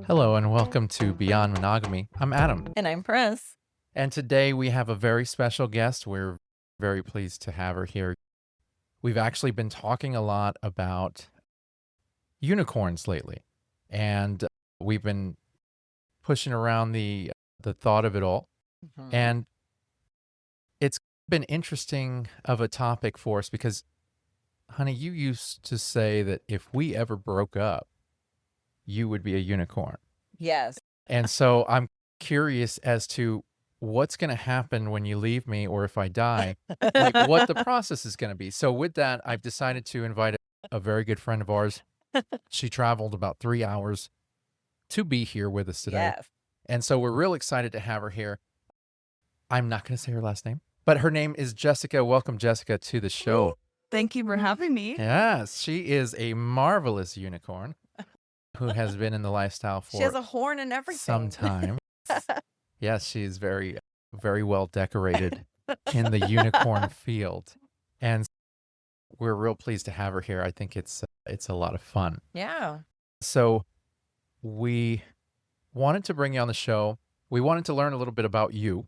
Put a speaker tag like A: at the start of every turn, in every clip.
A: Hello and welcome to Beyond Monogamy. I'm Adam,
B: And I'm Pris.
A: and today we have a very special guest. We're very pleased to have her here. We've actually been talking a lot about unicorns lately, and we've been pushing around the thought of it all. And it's been interesting of a topic for us because, honey, you used to say that if we ever broke up, you would be a unicorn.
B: Yes.
A: And so I'm curious as to what's going to happen when you leave me or if I die, like what the process is going to be. So with that, I've decided to invite a very good friend of ours. She traveled about 3 hours to be here with us today.
B: Yes.
A: And so we're real excited to have her here. I'm not going to say her last name, but her name is Jessica. Welcome, Jessica, to the show.
C: Thank you for having me.
A: Yes, she is a marvelous unicorn who has been in the lifestyle for
B: She has a horn and everything.
A: some time. Yes, she's very, very well decorated in the unicorn field. And we're real pleased to have her here. I think it's a lot of fun.
B: Yeah.
A: So we wanted to bring you on the show. We wanted to learn a little bit about you,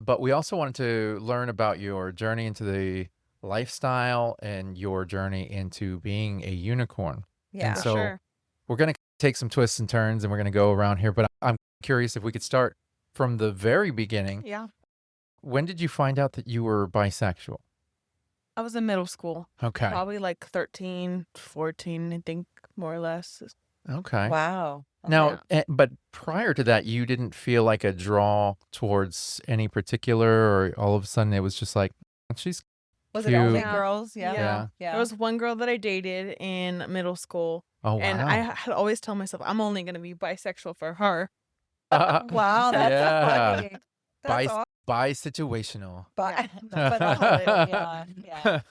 A: but we also wanted to learn about your journey into the lifestyle and your journey into being a unicorn.
B: Yeah.
A: And so
C: Sure.
A: we're going to take some twists and turns and we're going to go around here, but I'm curious if we could start from the very beginning.
C: Yeah.
A: When did you find out that you were bisexual?
C: I was in middle school,
A: Okay.
C: probably like 13, 14, I think, more or less.
A: Okay.
B: Wow.
A: Now, but prior to that, you didn't feel like a draw towards any particular, or all of a sudden it was just like, she's
B: Was it only
A: cute.
B: girls? Yeah.
A: Yeah.
B: Yeah.
C: There was one girl that I dated in middle school,
A: Oh, wow.
C: and I had always told myself I'm only going to be bisexual for her.
B: Wow. That's
A: Yeah.
B: funny. That's awesome.
A: Bi-situational.
B: But,
C: Yeah.
B: but yeah. Yeah.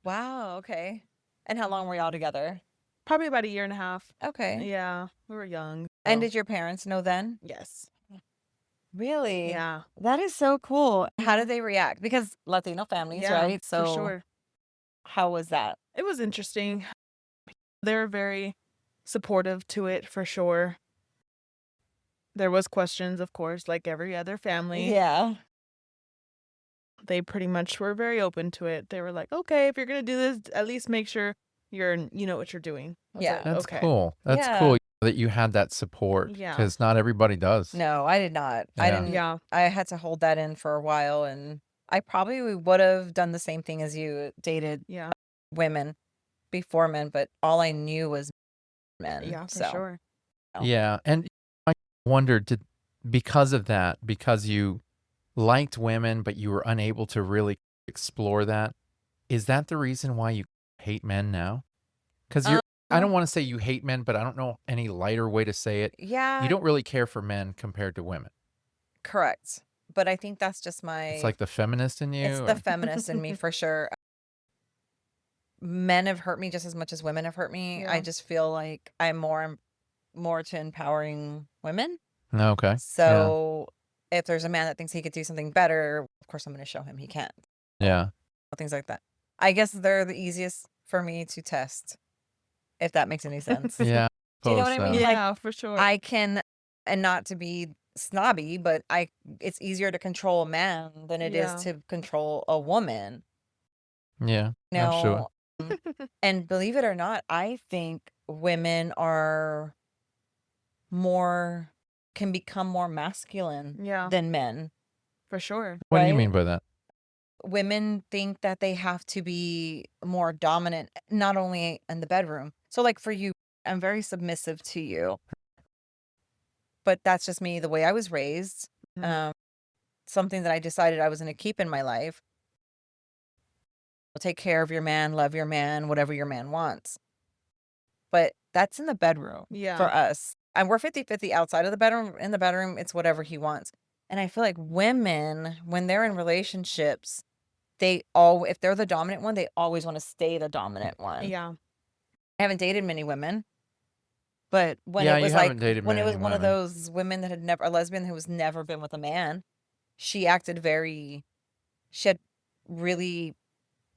B: Wow. Okay. And how long were y'all together?
C: Probably about a year and a half.
B: Okay.
C: Yeah, we were young.
B: And
C: so-
B: did your parents know then?
C: Yes.
B: Really?
C: Yeah.
B: That is so cool. How did they react? Because Latino families,
C: Yeah,
B: right? So
C: for sure.
B: how was that?
C: It was interesting. They're very supportive to it, for sure. There was questions, of course, like every other family.
B: Yeah.
C: They pretty much were very open to it. They were like, okay, if you're going to do this, at least make sure you know what you're doing. I was
B: Yeah.
C: like,
A: That's
C: okay.
A: cool. That's
B: Yeah.
A: cool that you had that support.
C: Yeah.
A: Because not everybody does.
B: No, I did not. I
A: Yeah.
B: didn't.
C: Yeah.
B: I had to hold that in for a while, and I probably would have done the same thing as you, dated
C: Yeah.
B: women before men, but all I knew was men.
C: Yeah, for
B: so.
C: sure.
A: Yeah. And I wondered, because of that, because you liked women, but you were unable to really explore that, is that the reason why you hate men now? Because I don't want to say you hate men, but I don't know any lighter way to say it.
B: Yeah,
A: You don't really care for men compared to women.
B: correct. But I think that's just my.
A: It's like the feminist in you.
B: It's
A: or-
B: the feminist in me for sure. Men have hurt me just as much as women have hurt me. I
C: Yeah.
B: just feel like I'm more to empowering women.
A: Okay.
B: So if there's a man that thinks he could do something better, of course I'm going to show him he can't.
A: Yeah.
B: Things like that. I guess they're the easiest for me to test, if that makes any sense.
A: Yeah.
B: Do you know what I
A: suppose
B: mean?
A: so.
B: Like,
C: Yeah, for sure.
B: I can, and not to be snobby, but it's easier to control a man than it
C: Yeah.
B: is to control a woman.
A: Yeah.
B: You
A: I'm sure.
B: know, and believe it or not, I think women can become more masculine
C: Yeah,
B: than men.
C: for sure.
A: What do you
B: right?
A: mean by that?
B: Women think that they have to be more dominant, not only in the bedroom. So like for you, I'm very submissive to you. But that's just me, the way I was raised.
C: Mhm.
B: Something that I decided I was going to keep in my life. Take care of your man, love your man, whatever your man wants. But that's in the bedroom
C: Yeah.
B: for us. And we're 50-50 outside of the bedroom. In the bedroom, it's whatever he wants. And I feel like women, when they're in relationships, if they're the dominant one, they always want to stay the dominant one.
C: Yeah.
B: I haven't dated many women, but when
A: Yeah,
B: it
A: you
B: was
A: haven't
B: like
A: dated
B: when it
A: many
B: was one of
A: women.
B: those women that had never, a lesbian who was never been with a man, she acted she had really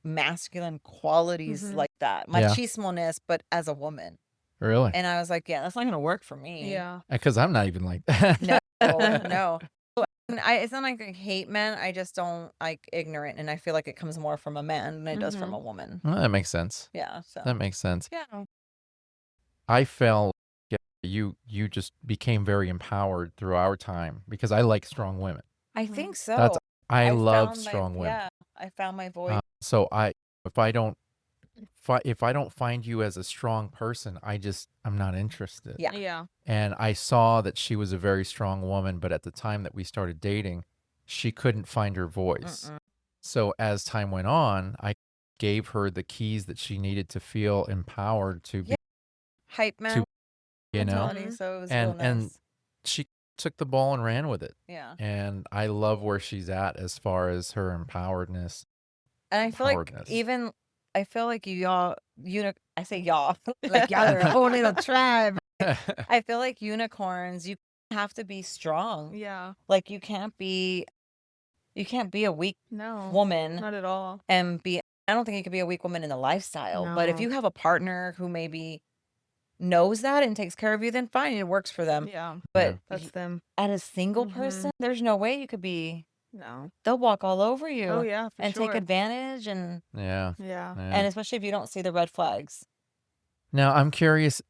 B: masculine qualities
C: Mhm.
B: like that,
A: Yeah.
B: machismo-ness, but as a woman.
A: Really?
B: And I was like, yeah, that's not gonna work for me.
C: Yeah.
A: Because I'm not even like that.
B: No, no. And it's not like I hate men. I just don't like ignorant, and I feel like it comes more from a man than it does from
C: Mhm.
B: a woman.
A: Well, that makes sense.
B: Yeah.
A: That
B: So
A: makes sense.
B: yeah.
A: I felt you just became very empowered through our time because I like strong women.
B: I
C: Mhm.
B: think
A: That's
B: so.
A: I love
B: found
A: strong women.
B: Yeah, I found my voice.
A: So if I don't if I don't find you as a strong person, I'm not interested.
B: Yeah.
C: Yeah.
A: And I saw that she was a very strong woman, but at the time that we started dating, she couldn't find her voice.
B: Mm-mm.
A: So as time went on, I gave her the keys that she needed to feel empowered to be,
B: Yeah. Hype man
A: you know,
B: mentality. So it was real
A: and
B: nice.
A: she took the ball and ran with it.
B: Yeah.
A: And I love where she's at as far as her empoweredness.
B: And I feel like
A: Empoweredness.
B: I feel like I say y'all, like y'all are a whole little tribe. I feel like unicorns, you have to be strong.
C: Yeah.
B: Like you can't be a weak
C: No.
B: woman
C: Not at all.
B: and I don't think you could be a weak woman in the lifestyle. But if
C: No.
B: you have a partner who maybe knows that and takes care of you, then fine, it works for them.
C: Yeah.
B: But
C: That's them.
B: at a single
C: Mhm.
B: person, there's no way you could be.
C: No.
B: They'll walk all over you
C: Oh yeah, for
B: and
C: sure.
B: take advantage, and
A: Yeah.
C: Yeah.
A: Yeah.
B: especially if you don't see the red flags.
A: Now, I'm curious,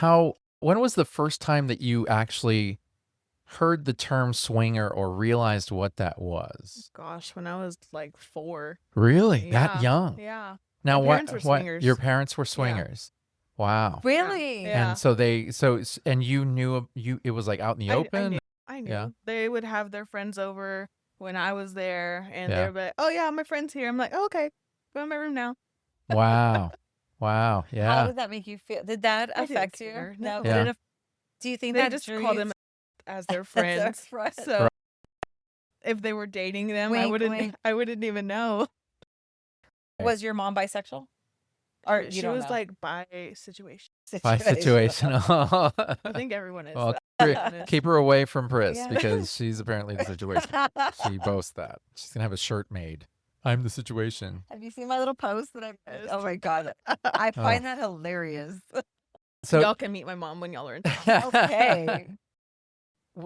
A: when was the first time that you actually heard the term swinger or realized what that was?
C: Gosh, when I was like 4.
A: Really?
C: Yeah.
A: That young?
C: Yeah.
A: Now,
C: My parents were swingers.
A: Your parents were swingers? Wow.
B: Really?
C: Yeah.
A: And so and you knew it was like out in the open?
C: I knew.
A: Yeah.
C: They would have their friends over when I was there, and
A: Yeah.
C: they would be like, "Oh yeah, my friend's here." I'm like, "Oh, okay, go in my room now."
A: Wow. Wow.
B: How
A: Yeah.
B: did that make you feel? Did that
C: I didn't
B: affect you?
C: care.
B: No.
C: No.
A: Yeah.
B: Did it, do you think
C: They
B: that
C: just
B: drew
C: called
B: you
C: them as their
B: as their
C: friends.
B: friend?
C: So if they were dating them, I
B: Wink,
C: wouldn't.
B: wink.
C: I wouldn't even know.
B: Was your mom bisexual? Or you
C: She
B: don't
C: was
B: know?
C: like bi situation.
A: By situational.
C: I think everyone is.
A: Well,
C: Situational.
A: keep her away from Pris
B: Yeah.
A: because she's apparently the situation. She boasts that. She's going to have a shirt made. I'm the situation.
B: Have you seen my little post that I
C: Yes.
B: Oh my god. I find that hilarious.
A: So,
C: Y'all can meet my mom when y'all are in town.
B: Okay.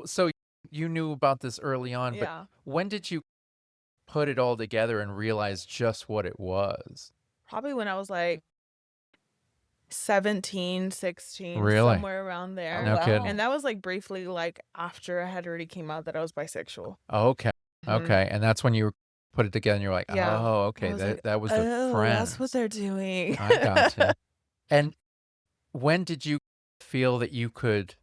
A: so you knew about this early on, but
C: Yeah.
A: when did you put it all together and realize just what it was?
C: Probably when I was like 17, 16,
A: Really?
C: somewhere around there.
A: No kidding.
C: And that was like briefly like after I had already came out that I was bisexual.
A: Okay.
C: Mhm.
A: Okay. And that's when you put it together and you're like,
C: Yeah.
A: oh,
C: I
A: okay.
C: was
A: That,
C: like,
A: that was the
C: oh,
A: friend.
C: that's what they're doing.
A: I gotcha. And when did you feel that you could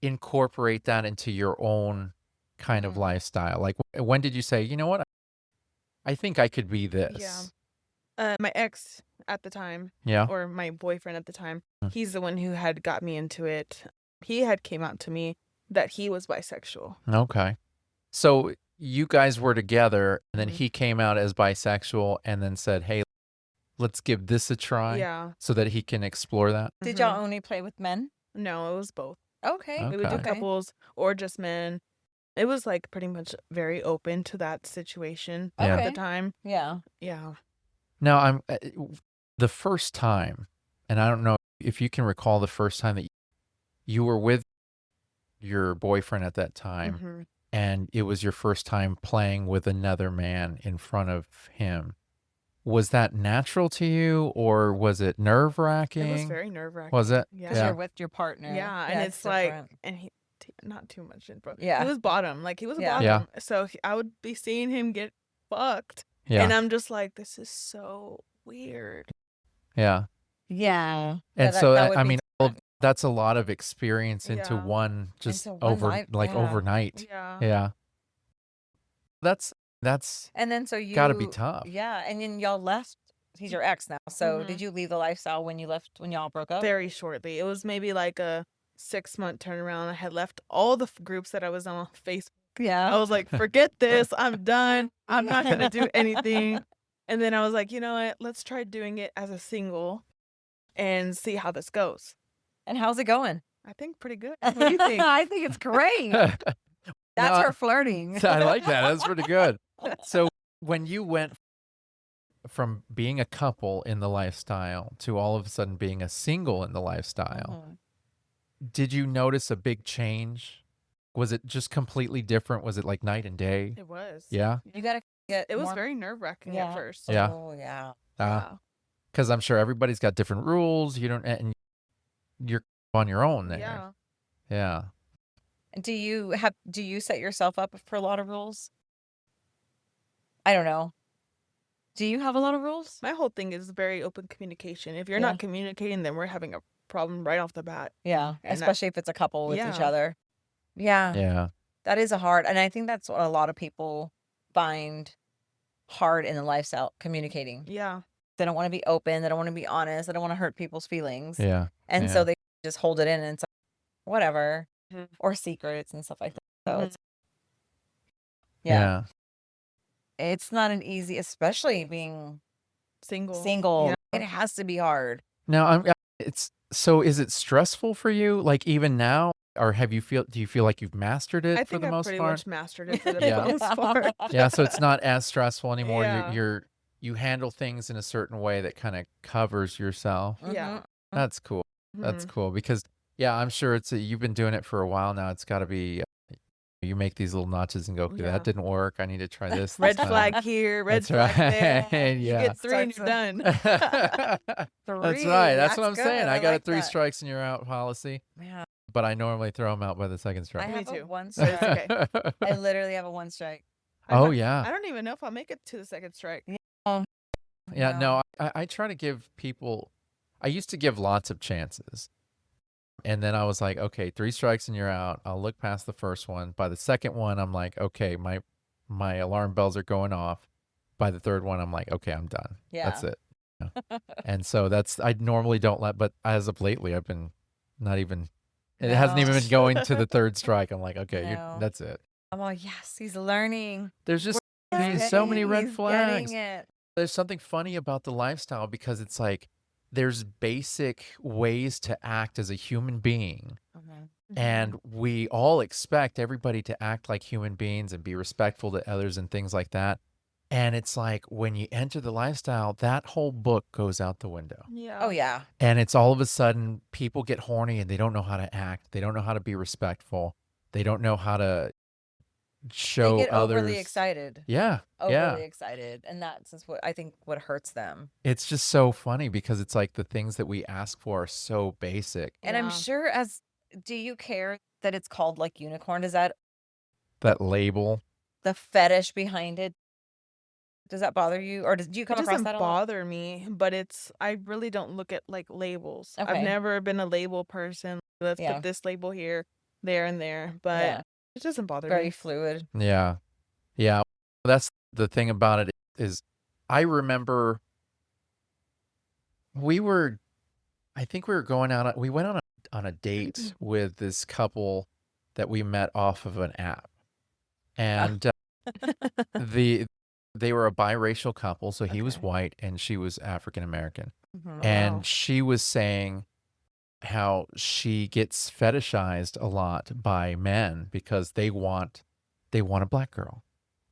A: incorporate that into your own kind of
B: Mm.
A: lifestyle? Like, when did you say, you know what? I think I could be this.
C: My ex at the time,
A: Yeah.
C: or my boyfriend at the time,
A: Mm.
C: he's the one who had got me into it. He had came out to me that he was bisexual.
A: Okay. So you guys were together and then
C: Mhm.
A: he came out as bisexual and then said, hey, let's give this a try
C: Yeah.
A: so that he can explore that.
B: Did
C: Mhm.
B: y'all only play with men?
C: No, it was both.
B: Okay.
C: We would do
A: Okay.
C: couples or just men. It was like pretty much very open to that situation
A: Yeah.
C: at
B: Okay.
C: the time.
B: Yeah.
C: Yeah.
A: Now, the first time, and I don't know if you can recall the first time that you were with your boyfriend at that time,
C: Mhm.
A: and it was your first time playing with another man in front of him. Was that natural to you, or was it
C: It was
A: nerve-wracking?
C: very nerve-wracking.
A: Was it?
C: Yeah.
B: Because you're with your partner.
C: Yeah, and it's like,
B: different.
C: and he not too much info.
B: Yeah.
C: He was bottom, like he was
B: Yeah.
A: Yeah.
C: bottom. So I would be seeing him get fucked,
A: Yeah.
C: and I'm just like, this is so weird.
A: Yeah.
B: Yeah.
A: And
B: that-
A: so,
B: that would
A: I
B: be
A: mean,
B: different.
A: that's a lot of experience into
C: Yeah.
A: one, just
B: Into one night, yeah.
A: overnight.
C: Yeah.
A: Yeah. That's
B: And then so you
A: gotta be tough.
B: Yeah. And then y'all left. He's your ex now. So
C: Mhm.
B: did you leave the lifestyle when y'all broke up?
C: Very shortly. It was maybe like a 6-month turnaround. I had left all the groups that I was on Facebook.
B: Yeah.
C: I was like, forget this. I'm done. I'm not going to do anything. And then I was like, you know what? Let's try doing it as a single and see how this goes.
B: And how's it going?
C: I think pretty good. What do you think?
B: I think it's great. That's
A: No,
B: her flirting.
A: I like that. That's pretty good. So when you went from being a couple in the lifestyle to all of a sudden being a single in the lifestyle,
B: Mhm.
A: did you notice a big change? Was it just completely different? Was it like night and day?
C: It was.
A: Yeah.
B: You gotta get
C: It was
B: more.
C: very nerve-wracking at
B: Yeah.
C: first.
A: Yeah.
B: Oh yeah.
C: Yeah.
A: Because I'm sure everybody's got different rules. You don't, and you're on your own there.
C: Yeah.
A: Yeah.
B: Do you set yourself up for a lot of rules? I don't know. Do you have a lot of rules?
C: My whole thing is very open communication. If you're
B: Yeah.
C: not communicating, then we're having a problem right off the bat.
B: Yeah,
C: And
B: especially if it's a couple with each
C: Yeah.
B: other. Yeah,
A: Yeah.
B: that is and I think that's what a lot of people find hard in the lifestyle, communicating.
C: Yeah.
B: They don't want to be open, they don't want to be honest, they don't want to hurt people's feelings.
A: Yeah.
B: And
A: yeah.
B: so they just hold it in and it's like, whatever,
C: Mhm.
B: or secrets and stuff like that. So
C: Mhm.
B: it's yeah, it's not an easy, especially being single.
C: Yeah.
B: It has to be hard.
A: Now so is it stressful for you? Like even now, or do you feel like you've mastered it
C: I
A: for
C: think
A: the
C: I've
A: most
C: pretty
A: part?
C: much mastered it for the
A: Yeah.
C: most part.
A: Yeah. So it's not as stressful anymore.
C: Yeah.
A: You handle things in a certain way that kind of covers yourself.
C: Yeah.
A: That's cool. That's
C: Mhm.
A: cool because yeah, I'm sure you've been doing it for a while now. It's got to be you make these little notches and go, okay,
C: Yeah.
A: that didn't work. I need to try this.
C: Red
A: this
C: flag
A: time.
C: here, red
A: That's
C: flag there.
A: right.
C: You
A: Yeah.
C: get 3 and you're done.
A: That's
B: Three,
A: right. That's what I'm
B: that's
A: saying.
B: good.
A: I got
B: like
A: a 3
B: that.
A: strikes and you're out policy,
B: Yeah,
A: but I normally throw them out by the second
B: I
A: strike.
C: Me
B: have a
C: too.
B: one
C: But it's
B: strike.
C: okay.
B: I literally have a one strike.
A: Oh,
C: I
A: yeah.
C: don't even know if I'll make it to the second strike.
A: Yeah, no, I try to give people, I used to give lots of chances. And then I was like, okay, 3 strikes and you're out. I'll look past the first one. By the second one, I'm like, okay, my alarm bells are going off. By the third one, I'm like, okay, I'm done. That's
B: Yeah.
A: it. Yeah. And so I normally don't but as of lately, I've been not even, it hasn't even been going to the third strike. I'm like, okay,
B: No.
A: that's it.
B: I'm like, yes, he's learning.
A: There's just
B: He's
A: so many red
B: he's
A: flags.
B: getting it.
A: There's something funny about the lifestyle because it's like there's basic ways to act as a human being.
B: Mhm.
A: And we all expect everybody to act like human beings and be respectful to others and things like that. And it's like when you enter the lifestyle, that whole book goes out the window.
C: Yeah.
B: Oh yeah.
A: And it's all of a sudden people get horny and they don't know how to act. They don't know how to be respectful. They don't know how to show
B: They get
A: others.
B: overly excited.
A: Yeah.
B: Overly excited. And that's just what I think what hurts them.
A: It's just so funny because it's like the things that we ask for are so basic.
B: And I'm
C: Yeah.
B: sure do you care that it's called like unicorn? Is that
A: That label.
B: the fetish behind it? Does that bother you? Or do you come
C: It
B: across
C: doesn't
B: that a lot?
C: bother me, but I really don't look at like labels. I've
B: Okay.
C: never been a label person. Let's
B: Yeah.
C: put this label here, there, and there. But
B: Yeah.
C: it doesn't bother
B: Very
C: me.
B: fluid.
A: Yeah. Yeah. That's the thing about it is I remember I think we were going out, we went on a date with this couple that we met off of an app. And they were a biracial couple. So he was
B: Okay.
A: white and she was African American.
B: Mhm.
A: And
C: Wow.
A: she was saying how she gets fetishized a lot by men because they want a black girl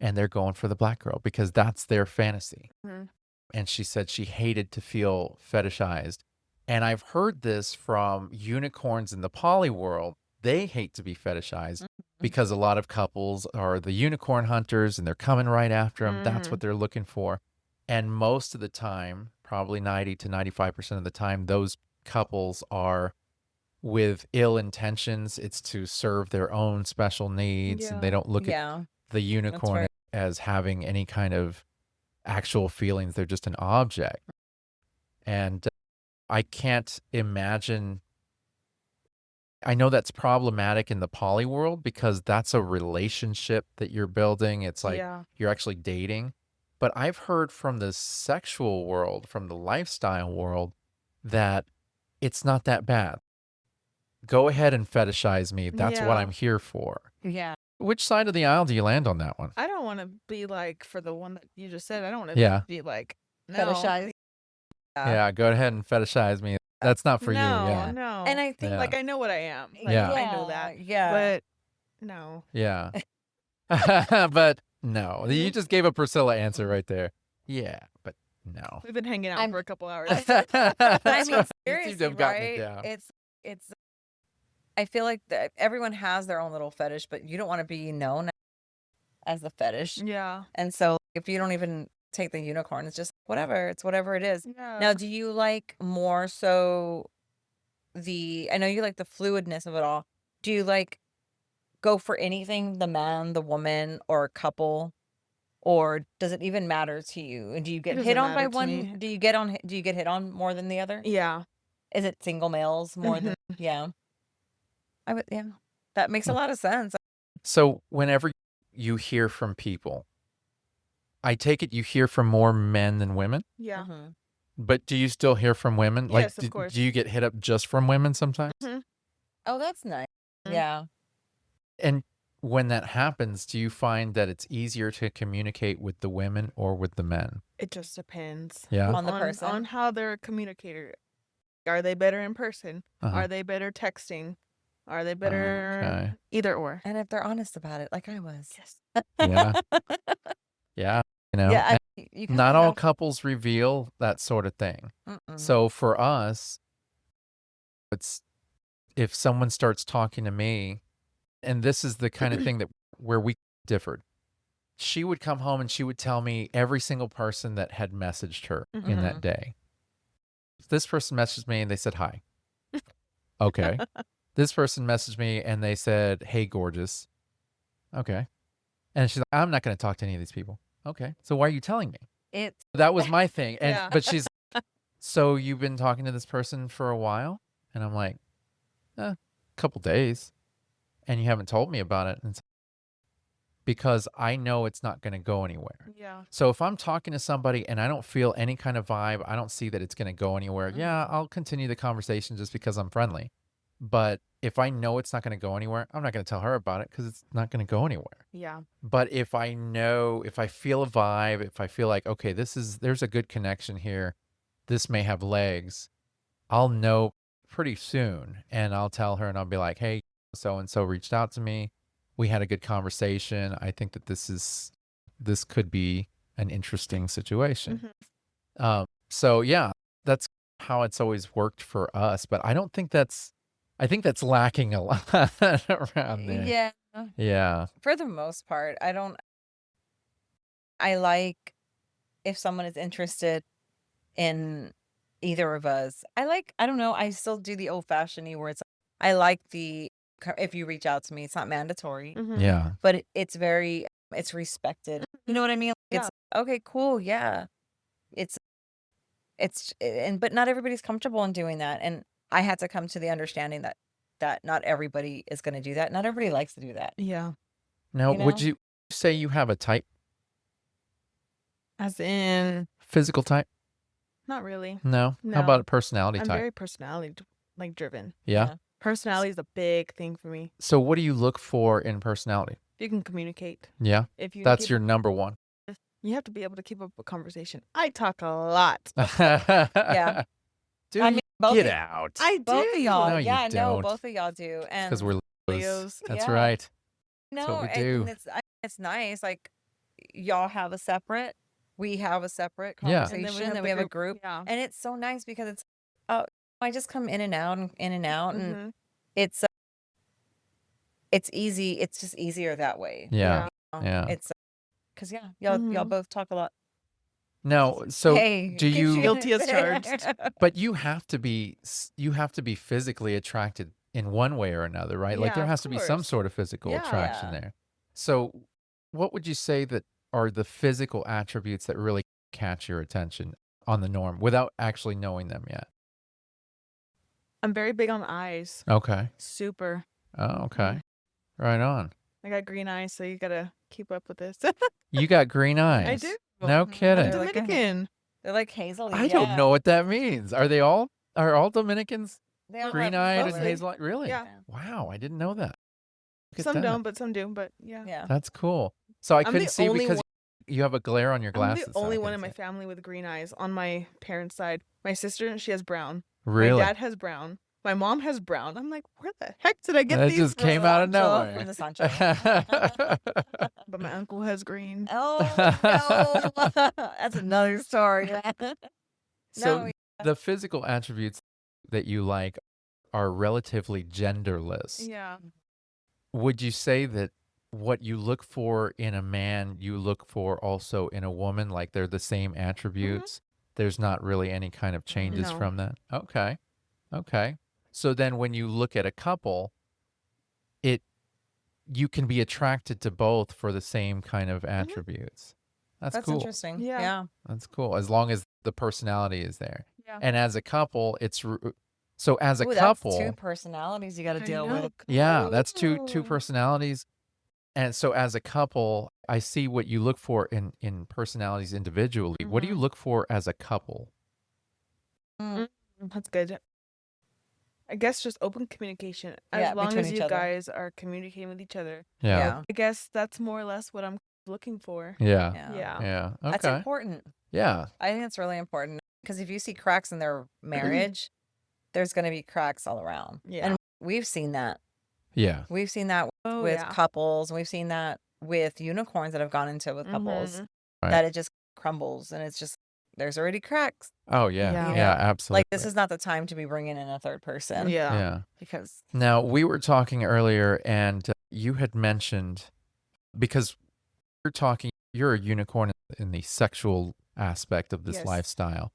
A: and they're going for the black girl because that's their fantasy.
C: Mhm.
A: And she said she hated to feel fetishized. And I've heard this from unicorns in the poly world. They hate to be fetishized because a lot of couples are the unicorn hunters and they're coming right after them. That's what they're looking for. And most of the time, probably 90 to 95% of the time, those couples are with ill intentions. It's to serve their own special needs, and they don't look at
B: Yeah.
A: the unicorn
B: right.
A: as having any kind of actual feelings. They're just an object. And I can't imagine. I know that's problematic in the poly world because that's a relationship that you're building. It's like
C: Yeah.
A: you're actually dating. But I've heard from the sexual world, from the lifestyle world, that it's not that bad. Go ahead and fetishize me. That's what
C: Yeah.
A: I'm here for.
B: Yeah.
A: Which side of the aisle do you land on that one?
C: I don't want to be like for the one that you just said. I don't want to
A: Yeah.
C: be like no.
B: Fetishized.
A: Yeah, go ahead and fetishize me. That's not for you.
C: No,
A: Yeah.
C: no.
B: And I think
A: Yeah.
C: Like I know what I am. Like,
A: Yeah.
C: I know that.
B: Yeah.
C: But no.
A: Yeah. But no, you just gave a Priscilla answer right there. Yeah, but No.
C: We've been hanging out
B: I'm-
C: for a couple hours.
B: I mean,
A: You seem to
B: seriously,
A: have gotten it
B: right?
A: down.
B: It's. I feel like everyone has their own little fetish, but you don't want to be known as the fetish.
C: Yeah.
B: And so if you don't even take the unicorn, it's just whatever. It's whatever it is.
C: Yeah.
B: Now, do you like more so I know you like the fluidness of it all. Do you like go for anything, the man, the woman, or a couple? Or does it even matter to you? And do you get
C: doesn't
B: hit on by
C: matter to
B: one?
C: me.
B: Do you get hit on more than the other?
C: Yeah.
B: Is it single males more than yeah? I would yeah. That makes a lot of sense.
A: So whenever you hear from people, I take it you hear from more men than women,
C: Yeah.
B: Mhm.
A: but do you still hear from women? Like,
C: Yes, of course.
A: do you get hit up just from women sometimes?
C: Mhm.
B: Oh, that's nice.
C: Mhm.
B: Yeah.
A: And when that happens, do you find that it's easier to communicate with the women or with the men?
C: It just depends.
A: Yeah.
B: On the person?
C: On how they're a communicator. Are they better in person?
A: Uh-huh.
C: Are they better texting? Are they better
A: Okay.
C: either or?
B: And if they're honest about it, like I was.
C: Yes.
A: Yeah. Yeah. You know,
B: Yeah.
A: and
B: You
A: not all couples reveal that sort of thing.
B: Mm-mm.
A: So for us, it's if someone starts talking to me, and this is the kind of thing where we differed. She would come home and she would tell me every single person that had messaged her in that day. This person messaged me and they said hi. Okay. This person messaged me and they said, "Hey, gorgeous." Okay. And she's like, "I'm not going to talk to any of these people." Okay. So why are you telling me?
B: It's
A: That was my thing. And
C: Yeah.
A: but she's "So you've been talking to this person for a while?" And I'm like, a couple days. And you haven't told me about it. And because I know it's not going to go anywhere.
C: Yeah.
A: So if I'm talking to somebody and I don't feel any kind of vibe, I don't see that it's going to go anywhere. Yeah, I'll continue the conversation just because I'm friendly. But if I know it's not going to go anywhere, I'm not going to tell her about it because it's not going to go anywhere.
C: Yeah.
A: But if I feel a vibe, if I feel like, okay, there's a good connection here, this may have legs, I'll know pretty soon. And I'll tell her and I'll be like, "Hey, so-and-so reached out to me. We had a good conversation. I think that this could be an interesting situation." So yeah, that's how it's always worked for us. But I think that's lacking a lot around there.
B: yeah.
A: Yeah.
B: For the most part, I like if someone is interested in either of us. I don't know, I still do the old fashioned where I like if you reach out to me, it's not mandatory,
A: Yeah.
B: but it's respected. You know what I mean? It's okay, cool, yeah. But not everybody's comfortable in doing that. And I had to come to the understanding that not everybody is going to do that. Not everybody likes to do that.
C: Yeah.
A: Now,
B: You
A: would
B: know?
A: you say you have a type,
C: As in,
A: physical type?
C: not really.
A: No.
C: No.
A: How about a personality
C: I'm
A: type?
C: very personality driven.
A: Yeah.
C: Personality is a big thing for me.
A: So what do you look for in personality?
C: If you can communicate.
A: Yeah.
C: If you
A: That's your number one.
C: you have to be able to keep up a conversation. I talk a lot.
B: Yeah.
A: Dude,
B: I mean, both
A: get
B: of-
A: out.
C: I do.
B: Both of y'all.
A: No, you
B: yeah, no,
A: don't.
B: both of y'all do. And
A: Because we're Leos.
C: Leos.
A: That's
B: Yeah.
A: right.
B: no,
A: what we
B: and
A: do.
B: it's nice. Like y'all have we have a separate
A: Yeah.
B: conversation,
C: And then we have
B: then
C: the
B: we have a
C: group.
B: group.
C: Yeah.
B: And it's so nice because I just come in and out and in and out, and
C: Mhm.
B: it's easy. It's just easier that way.
A: Yeah.
B: you know?
A: Yeah.
B: It's because y'all
C: Mhm.
B: both talk a lot.
A: No, so
B: Hey,
A: do you
C: Guilty as charged.
A: but you have to be physically attracted in one way or another, right? Like
C: Yeah,
A: there
C: of
A: has to be some
C: course.
A: sort of physical
C: Yeah.
A: attraction there. So what would you say that are the physical attributes that really catch your attention on the norm without actually knowing them yet?
C: I'm very big on eyes.
A: Okay.
C: Super.
A: Oh, okay. Right on.
C: I got green eyes, so you gotta keep up with this.
A: You got green eyes.
C: I do.
A: No
B: Mhm.
A: kidding.
C: I'm
B: They're like-
C: Dominican.
B: They're like hazel.
A: I don't know what that means. Are all Dominicans
B: They all
A: green
B: have
A: eyed and
C: mostly.
A: hazel? Really?
C: Yeah.
A: Wow, I didn't know that. Look at
C: Some
A: that.
C: don't, but some do. But yeah.
B: Yeah.
A: That's cool. So I
C: I'm the
A: couldn't see
C: only
A: because
C: one-
A: you have a glare on your
C: I'm
A: glasses.
C: the
A: so I
C: only one
A: couldn't
C: in my
A: see it.
C: family with green eyes on my parents' side. My sister, she has brown.
A: Really?
C: My dad has brown. My mom has brown. I'm like, where the heck did I get
A: It
C: these
A: just
C: from?
A: came out of
B: Sancho, from
A: nowhere.
B: the Sancho.
C: But my uncle has green.
B: Oh no, that's another story.
A: So
B: No,
A: the physical attributes that you like are relatively genderless.
C: Yeah.
A: Would you say that what you look for in a man, you look for also in a woman? Like they're the same attributes? There's not really any kind of changes
C: No.
A: from that? Okay. Okay. So then when you look at a couple, you can be attracted to both for the same kind of attributes. That's
B: that's
A: cool.
B: interesting.
C: Yeah.
B: Yeah.
A: That's cool. As long as the personality is there.
C: Yeah.
A: And as a couple, so as a
B: Ooh, that's two
A: couple,
B: personalities you got to
C: I
B: deal
C: know.
B: with.
A: yeah, that's two
B: Ooh.
A: personalities. And so as a couple, I see what you look for in personalities individually. What do you look for as a couple?
B: Mm,
C: That's good. I guess just open communication. As
B: Yeah,
C: long
B: between
C: as
B: each
C: you
B: other.
C: guys are communicating with each other.
A: Yeah.
B: Yeah.
C: I guess that's more or less what I'm looking for.
A: Yeah.
B: Yeah.
C: Yeah.
A: Yeah.
B: That's
A: Okay.
B: important.
A: Yeah.
B: I think it's really important because if you see cracks in their marriage, there's going to be cracks all around.
C: Yeah.
B: And we've seen that.
A: Yeah.
B: We've seen that
C: Oh,
B: with
C: yeah.
B: couples. And we've seen that with unicorns that have gone into with couples
C: Mhm.
A: Right.
B: that it just crumbles and it's just, there's already cracks.
A: Oh, yeah.
C: Yeah.
A: Yeah,
B: Yeah.
A: absolutely.
B: Like, this is not the time to be bringing in a third person.
C: Yeah.
A: Yeah.
B: Because,
A: Now, we were talking earlier, and you had mentioned, because you're a unicorn in the sexual aspect of this
C: Yes.
A: lifestyle.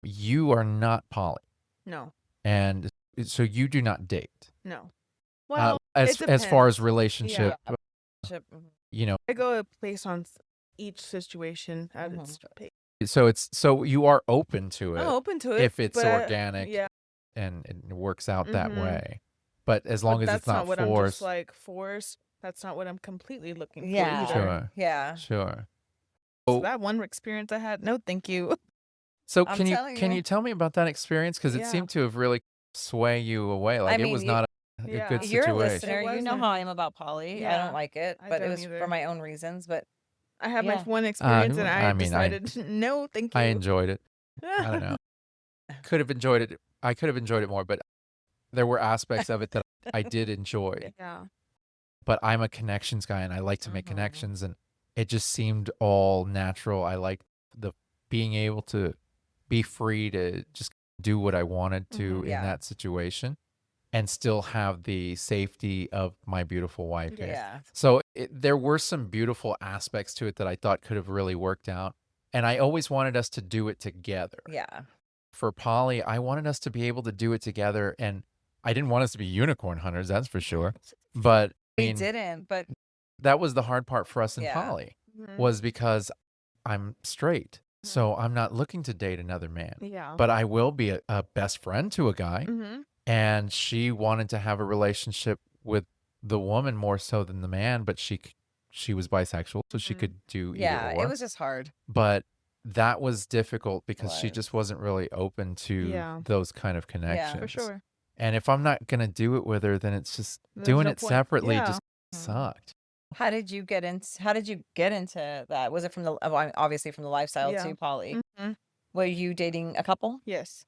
A: You are not poly,
C: No.
A: and so you do not date.
C: No. Well,
A: as
C: it
A: far as
C: depends.
A: relationship,
B: mhm.
A: you know,
C: I go place on each situation at
B: Mhm.
C: its pace.
A: so you are open to it
C: I'm open to it
A: if it's
C: but
A: organic
C: yeah.
A: and it works out that
C: Mhm.
A: way. But as long
C: But
A: as
C: that's
A: it's not
C: what I'm just
A: forced.
C: like forced. That's not what I'm completely looking for
B: Yeah.
C: either.
A: Sure.
B: Yeah.
A: Sure.
C: So that one experience I had, no, thank you.
A: So
B: I'm
A: can
B: telling
A: you tell me about that experience? Because it
C: Yeah.
A: seemed to have really sway you away. Like
B: I
A: it was
B: mean,
A: not a
C: Yeah.
A: good
B: you're a
A: situation.
B: listener.
C: It
B: You know
C: wasn't.
B: how I am about poly. I
C: Yeah.
B: don't like it,
C: I
B: but it
C: don't
B: was for
C: either.
B: my own reasons. But
C: I had my
B: yeah.
C: one experience and I
A: I mean, I
C: decided no, thank you.
A: I enjoyed it. I don't know. Could have enjoyed it. I could have enjoyed it more, but there were aspects of it that I did enjoy.
C: Yeah.
A: But I'm a connections guy, and I like to make
B: Mhm.
A: connections, and it just seemed all natural. I like the being able to be free to just do what I wanted to in
B: Yeah.
A: that situation, and still have the safety of my beautiful wife here.
B: Yeah.
A: So there were some beautiful aspects to it that I thought could have really worked out. And I always wanted us to do it together.
B: Yeah.
A: For Polly, I wanted us to be able to do it together. And I didn't want us to be unicorn hunters, that's for sure. But I
B: We
A: mean,
B: didn't, but
A: that was the hard part for us in
B: Yeah.
A: Polly,
C: Mhm.
A: was because I'm straight. So I'm not looking to date another man.
C: Yeah.
A: But I will be a best friend to a guy.
C: Mhm.
A: And she wanted to have a relationship with the woman more so than the man, but she was bisexual, so she
C: Mhm.
A: could do either
B: yeah,
A: or.
B: it was just hard.
A: But that was difficult because she
B: Was.
A: just wasn't really open to
C: Yeah.
A: those kind of connections.
C: For sure.
A: And if I'm not gonna do it with her, then it's just
C: There's
A: doing
C: no
A: it
C: point.
A: separately
C: Yeah.
A: just
B: Mhm.
A: sucked.
B: How did you get into that? Was it from obviously from the lifestyle
C: Yeah.
B: to poly?
C: Mhm.
B: Were you dating a couple?
C: Yes.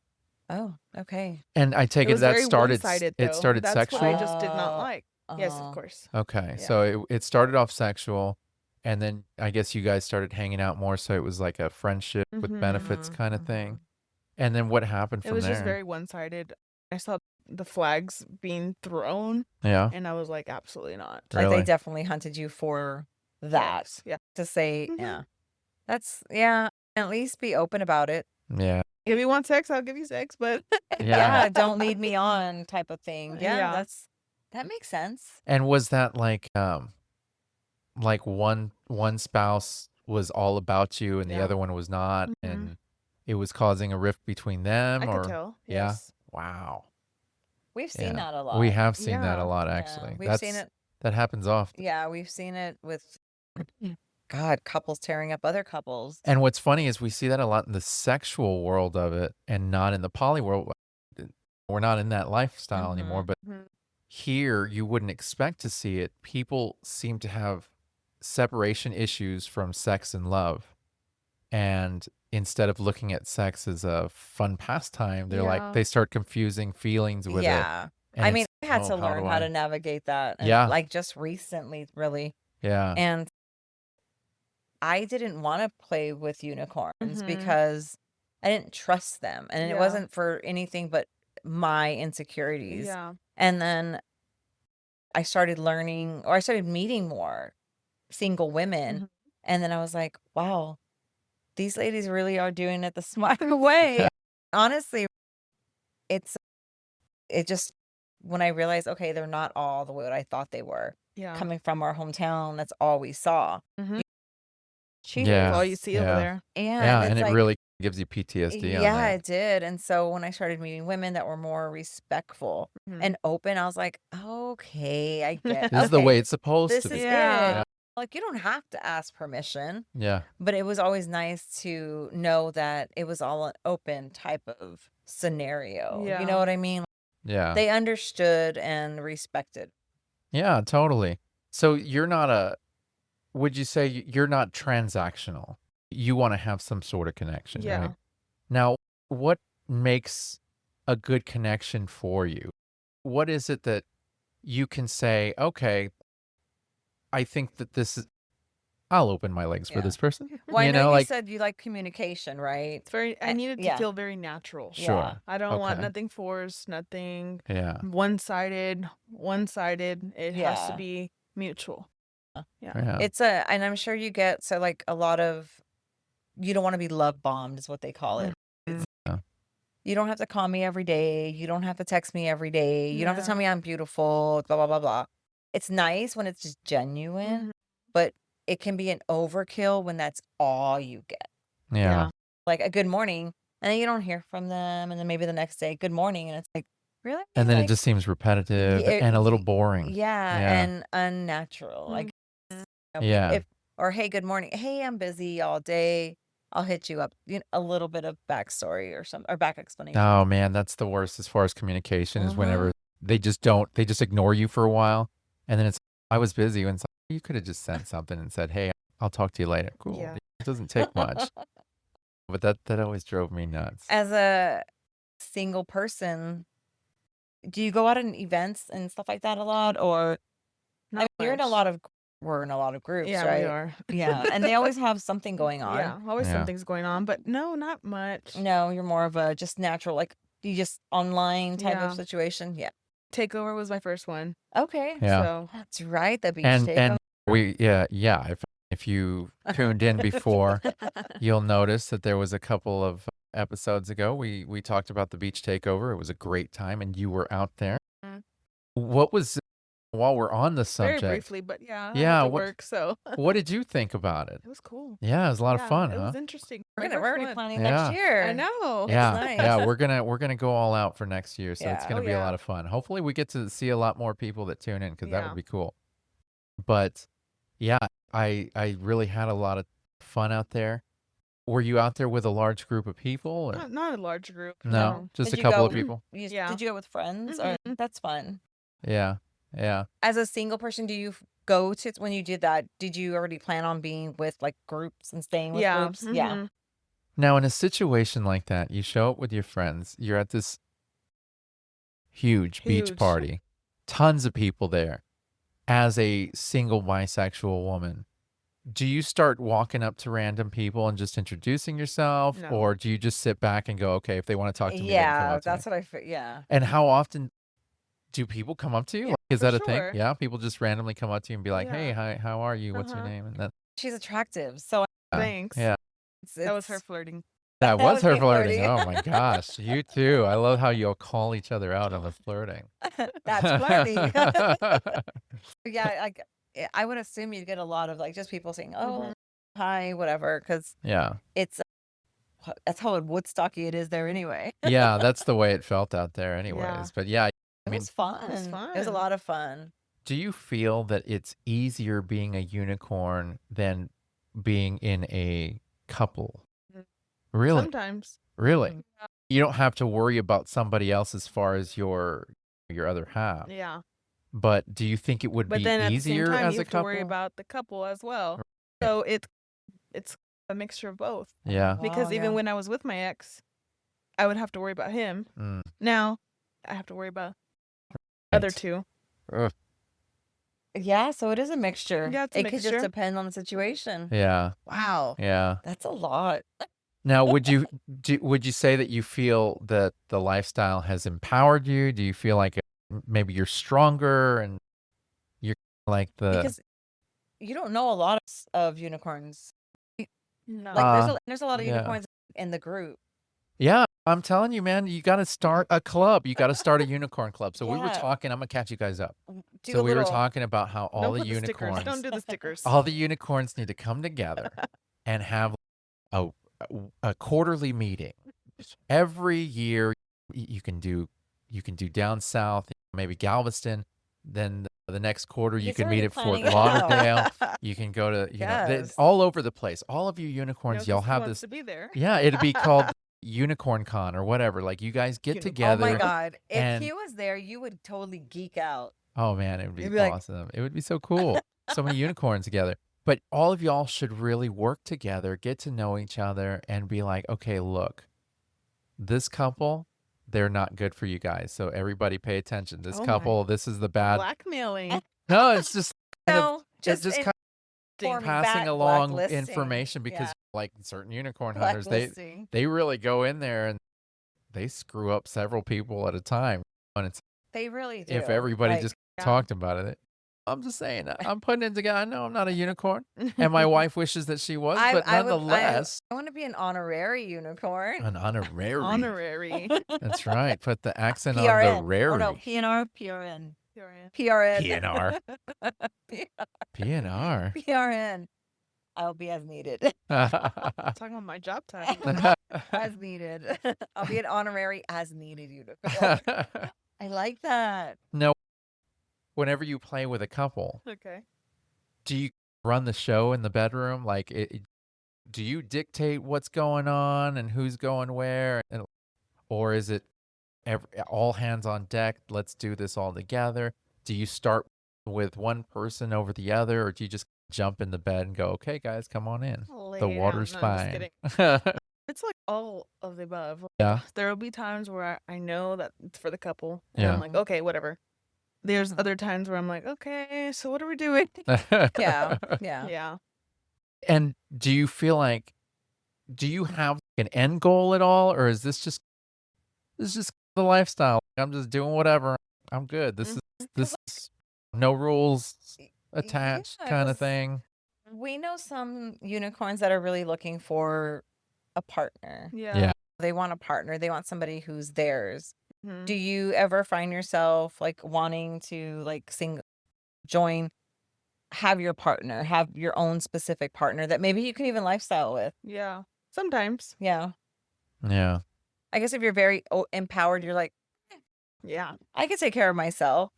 B: Oh, okay.
A: And I take
C: It
A: it
C: was
A: that
C: very
A: started
C: one-sided
A: it
C: though.
A: started
C: That's
A: sexual.
C: what I just did not like. Yes,
B: Oh.
C: of course.
A: Okay,
C: Yeah.
A: so it started off sexual, and then I guess you guys started hanging out more, so it was like a friendship with benefits
B: Mhm,
A: kind of
B: mhm.
A: thing. And then what happened
C: It
A: from
C: was just
A: there?
C: very one-sided. I saw the flags being thrown
A: Yeah,
C: and I was like, absolutely not.
B: Like
A: really.
B: they definitely hunted you for that
C: Yes. Yeah.
B: to say,
C: Mhm.
B: yeah. That's at least be open about it.
A: Yeah,
C: If you want sex, I'll give you sex, but
A: yeah.
B: Don't lead me on type of thing. Yeah,
C: Yeah.
B: that makes sense.
A: And was that like one spouse was all about you and the
C: Yeah.
A: other one was not,
C: Mhm.
A: and it was causing a rift between them,
C: I
A: or
C: could tell.
A: yeah?
C: Yes.
A: Wow.
B: We've seen
A: Yeah.
B: that a lot.
A: We have seen that a
C: Yeah.
A: lot
B: Yeah,
A: actually.
B: we've seen it.
A: That happens often.
B: Yeah, we've seen it with God, couples tearing up other couples.
A: And what's funny is we see that a lot in the sexual world of it and not in the poly world. We're not in that lifestyle anymore,
B: Mhm.
A: but
C: Mhm.
A: here you wouldn't expect to see it. People seem to have separation issues from sex and love. And instead of looking at sex as a fun pastime, they're like,
C: Yeah.
A: they start confusing feelings with it.
B: Yeah.
A: And
B: I mean,
A: it's,
B: I had
A: oh,
B: to
A: how
B: learn
A: do
B: how to
A: I?
B: navigate that, and
A: Yeah.
B: like just recently, really.
A: Yeah.
B: And I didn't want to play with unicorns
C: Mhm.
B: because I didn't trust them. And it
C: Yeah.
B: wasn't for anything but my insecurities.
C: Yeah.
B: And then I started learning, or I started meeting more single women.
C: Mhm.
B: And then I was like, wow, these ladies really are doing it the smart way. Honestly, it just, when I realized, okay, they're not all the way what I thought they were.
C: Yeah.
B: Coming from our hometown, that's all we saw.
C: Mhm.
B: Cheaters.
A: Yeah.
C: All you see over
A: Yeah.
C: there.
A: Yeah.
B: And
A: And
B: it's
A: it
B: like,
A: really gives you PTSD on
B: yeah,
A: that.
B: it did. And so when I started meeting women that were more respectful
C: Mhm.
B: and open, I was like, okay, I get
A: This is the
B: okay,
A: way it's supposed
B: this
A: to be.
B: is
C: Yeah.
B: it. Like, you don't have to ask permission,
A: Yeah.
B: but it was always nice to know that it was all an open type of scenario. You know
C: Yeah.
B: what I mean?
A: Yeah.
B: They understood and respected.
A: Yeah, totally. So you're not would you say you're not transactional? You want to have some sort of connection,
C: Yeah.
A: right? Now, what makes a good connection for you? What is it that you can say, okay, I think that I'll open my legs for
B: Yeah.
A: this person.
B: Well, I
A: You
B: know
A: know,
B: you
A: like,
B: said you like communication, right?
C: It's very. I need it to
B: Yeah.
C: feel very natural.
B: Yeah.
A: sure.
C: I don't want
A: Okay.
C: nothing forced, nothing
A: Yeah.
C: one-sided. One-sided. It has to
B: Yeah.
C: be mutual. Yeah.
A: Yeah.
B: And I'm sure you get, so like a lot of, you don't want to be love bombed is what they call it.
C: Mhm.
A: Yeah.
B: You don't have to call me every day. You don't have to text me every day. You don't have to tell
C: Yeah.
B: me I'm beautiful, blah, blah, blah, blah. It's nice when it's just genuine,
C: Mhm.
B: but it can be an overkill when that's all you get.
A: Yeah.
C: Yeah.
B: Like a good morning, and then you don't hear from them. And then maybe the next day, good morning. And it's like, really?
A: And then it
B: Like,
A: just seems repetitive and a little boring.
B: yeah,
A: Yeah.
B: and unnatural. Like,
C: Mhm.
A: Yeah.
B: or hey, good morning. Hey, I'm busy all day. I'll hit you up. A little bit of backstory or some, or back explanation.
A: Oh man, that's the worst as far as communication is
B: Uh-huh.
A: whenever they just ignore you for a while. And then it's, I was busy. And it's like, you could have just sent something and said, hey, I'll talk to you later. Cool.
C: Yeah.
A: It doesn't take much. But that always drove me nuts.
B: As a single person, do you go out in events and stuff like that a lot? Or I mean,
C: Not
B: you're in a
C: much.
B: lot of, we're in a lot of groups,
C: Yeah, we
B: right?
C: are.
B: Yeah, and they always have something going on.
C: Yeah, always
A: Yeah.
C: something's going on, but no, not much.
B: No, you're more of a just natural, like you just online type
C: Yeah.
B: of situation. Yeah.
C: Takeover was my first one.
B: Okay.
A: Yeah.
C: So
B: That's right. The beach
A: And
B: takeover.
A: if you tuned in before, you'll notice that there was a couple of episodes ago we talked about the beach takeover. It was a great time and you were out there.
C: Mhm.
A: What was, while we're on the
C: very
A: subject,
C: briefly, but yeah, I
A: Yeah,
C: had to
A: what-
C: work, so
A: what did you think about it?
C: it was cool.
A: Yeah, it was a lot of
C: Yeah,
A: fun,
C: it
A: huh?
C: was interesting.
B: We're
C: My first
B: already
C: one.
B: planning
A: Yeah.
B: next year.
C: I know.
B: It's
A: Yeah,
B: nice.
A: yeah, we're gonna go all out for next year, so it's
B: Yeah.
A: gonna
C: Oh,
A: be a lot
C: yeah.
A: of fun. Hopefully, we get to see a lot more people that tune in because that
C: Yeah.
A: would be cool. But yeah, I really had a lot of fun out there. Were you out there with a large group of people? Or?
C: Not a large group.
A: No, just
B: Did
A: a
B: you
A: couple
B: go-
A: of people.
C: Yeah.
B: Did you go with friends? Or
C: Mhm.
B: that's fun.
A: Yeah, yeah.
B: As a single person, do you go to, when you did that? Did you already plan on being with like groups and staying with
C: Yeah.
B: groups? Yeah.
C: Mhm.
A: Now, in a situation like that, you show up with your friends. You're at this huge beach
C: Huge.
A: party, tons of people there. As a single bisexual woman, do you start walking up to random people and just introducing yourself,
C: No.
A: or do you just sit back and go, okay, if they want to talk to me, they can come
B: Yeah,
A: up to
B: that's
A: me?
B: what yeah.
A: And how often do people come up to you?
C: Yeah,
A: Like, is
C: for
A: that a thing?
C: sure.
A: Yeah, people just randomly come up to you and be like, hey,
C: Yeah.
A: hi, how are you? What's your
C: Uh-huh.
A: name? And that,
B: She's attractive. So
C: Thanks.
A: yeah,
C: That was her flirting.
A: that
B: That
A: was
B: was
A: her
B: me
A: flirting.
B: flirting.
A: Oh my gosh, you too. I love how you'll call each other out on the flirting.
B: That's flirty. Yeah, like I would assume you'd get a lot of like just people saying, "Oh,
C: Mhm.
B: hi," whatever, because
A: Yeah.
B: it's that's how Woodstocky it is there anyway.
A: Yeah, that's the way it felt out there anyways.
C: Yeah.
A: But yeah,
B: It
A: I mean,
B: was fun.
C: It was
B: It was a
C: fun.
B: lot of fun.
A: do you feel that it's easier being a unicorn than being in a couple?
C: Mhm.
A: Really?
C: Sometimes.
A: Really?
B: Mhm.
A: You don't have to worry about somebody else as far as your other half.
C: Yeah.
A: But do you think it would
C: But
A: be
C: then at the same
A: easier
C: time,
A: as
C: you
A: a
C: have to worry
A: couple?
C: about the couple as well.
A: Right.
C: So it's a mixture of both.
A: Yeah.
C: Because
B: Wow,
C: even
B: yeah.
C: when I was with my ex, I would have to worry about him.
A: Mm.
C: Now I have to worry about other
A: Right.
C: two.
A: Ugh.
B: Yeah, so it is a mixture.
C: Yeah, it's a
B: It could just
C: mixture.
B: depend on the situation.
A: Yeah.
B: Wow,
A: Yeah.
B: that's a lot.
A: Now, would you say that you feel that the lifestyle has empowered you? Do you feel like maybe you're stronger and you're like the
B: Because you don't know a lot of unicorns.
C: No.
B: Like
A: uh
B: there's a lot of
A: yeah.
B: unicorns in the group.
A: Yeah, I'm telling you, man, you got to start a club. You got to start a unicorn club. So we were
B: Yeah,
A: talking, I'm going to catch you guys up.
B: do
A: So
B: a
A: we were
B: little.
A: talking about how all
C: Don't
A: the
C: put the stickers. Don't
A: unicorns,
C: do the stickers.
A: all the unicorns need to come together and have a a quarterly meeting. Every year you can do down south, maybe Galveston, then the next quarter you
B: He's
A: can meet
B: already
A: at Fort
B: planning it out.
A: Lauderdale. You can go to,
B: Yes.
A: all over the place. All of you
C: You know,
A: unicorns,
C: 'cause
A: y'all
C: he
A: have
C: wants
A: this.
C: to be there.
A: Yeah, it'd be called Unicorn Con or whatever. Like you guys get
C: Unicorn.
B: Oh my
A: together
B: God. If
A: and
B: he was there, you would totally geek out.
A: oh man, it would
B: You'd
A: be
B: be like,
A: awesome. It would be so cool. So many unicorns together. But all of y'all should really work together, get to know each other, and be like, okay, look, this couple, they're not good for you guys. So everybody pay attention. This
C: Oh my.
A: couple, this is the bad.
C: Blackmailing.
A: No, it's just kind of,
B: no,
A: it's
B: just
A: just kind
B: informing
A: of passing
B: back,
A: along
B: blacklisting.
A: information because
B: Yeah,
A: like certain unicorn hunters,
B: blacklisting.
A: they really go in there and they screw up several people at a time. And it's
B: They really do.
A: if everybody
B: Like,
A: just
C: Yeah.
A: talked about it. I'm just saying, I'm putting it together. I know I'm not a unicorn, and my wife wishes that she was, but
B: I would,
A: nonetheless,
B: I want to be an honorary unicorn.
A: an honorary.
C: Honorary.
A: That's right. Put the accent on the
B: PRN. Oh
A: rary.
B: no, PNR, PRN.
C: PRN.
B: PRN.
A: PNR. PNR.
B: PRN. I'll be as needed.
C: Talking about my job title.
B: As needed. I'll be an honorary as needed unicorn. I like that.
A: No, whenever you play with a couple,
C: Okay.
A: do you run the show in the bedroom? Like, do you dictate what's going on and who's going where? Or is it all hands on deck? Let's do this all together. Do you start with one person over the other, or do you just jump in the bed and go, okay, guys, come on in?
C: Lay
A: The
C: it out.
A: water's
C: No, I'm just
A: fine.
C: kidding. It's like all of the above. Like,
A: Yeah.
C: there will be times where I know that it's for the couple. And
A: Yeah.
C: I'm like, okay, whatever. There's other times where I'm like, okay, so what are we doing?
B: Yeah. Yeah.
C: Yeah.
A: And do you feel like, do you have an end goal at all, or is this just the lifestyle? I'm just doing whatever. I'm good. This is no rules attached
B: Yeah,
A: kind of
B: 'cause
A: thing.
B: we know some unicorns that are really looking for a partner.
C: Yeah.
A: Yeah.
B: They want a partner. They want somebody who's theirs.
C: Mhm.
B: Do you ever find yourself like wanting to like have your partner, have your own specific partner that maybe you can even lifestyle with?
C: Yeah. Sometimes.
B: Yeah.
A: Yeah.
B: I guess if you're very empowered, you're like,
C: Yeah.
B: I can take care of myself.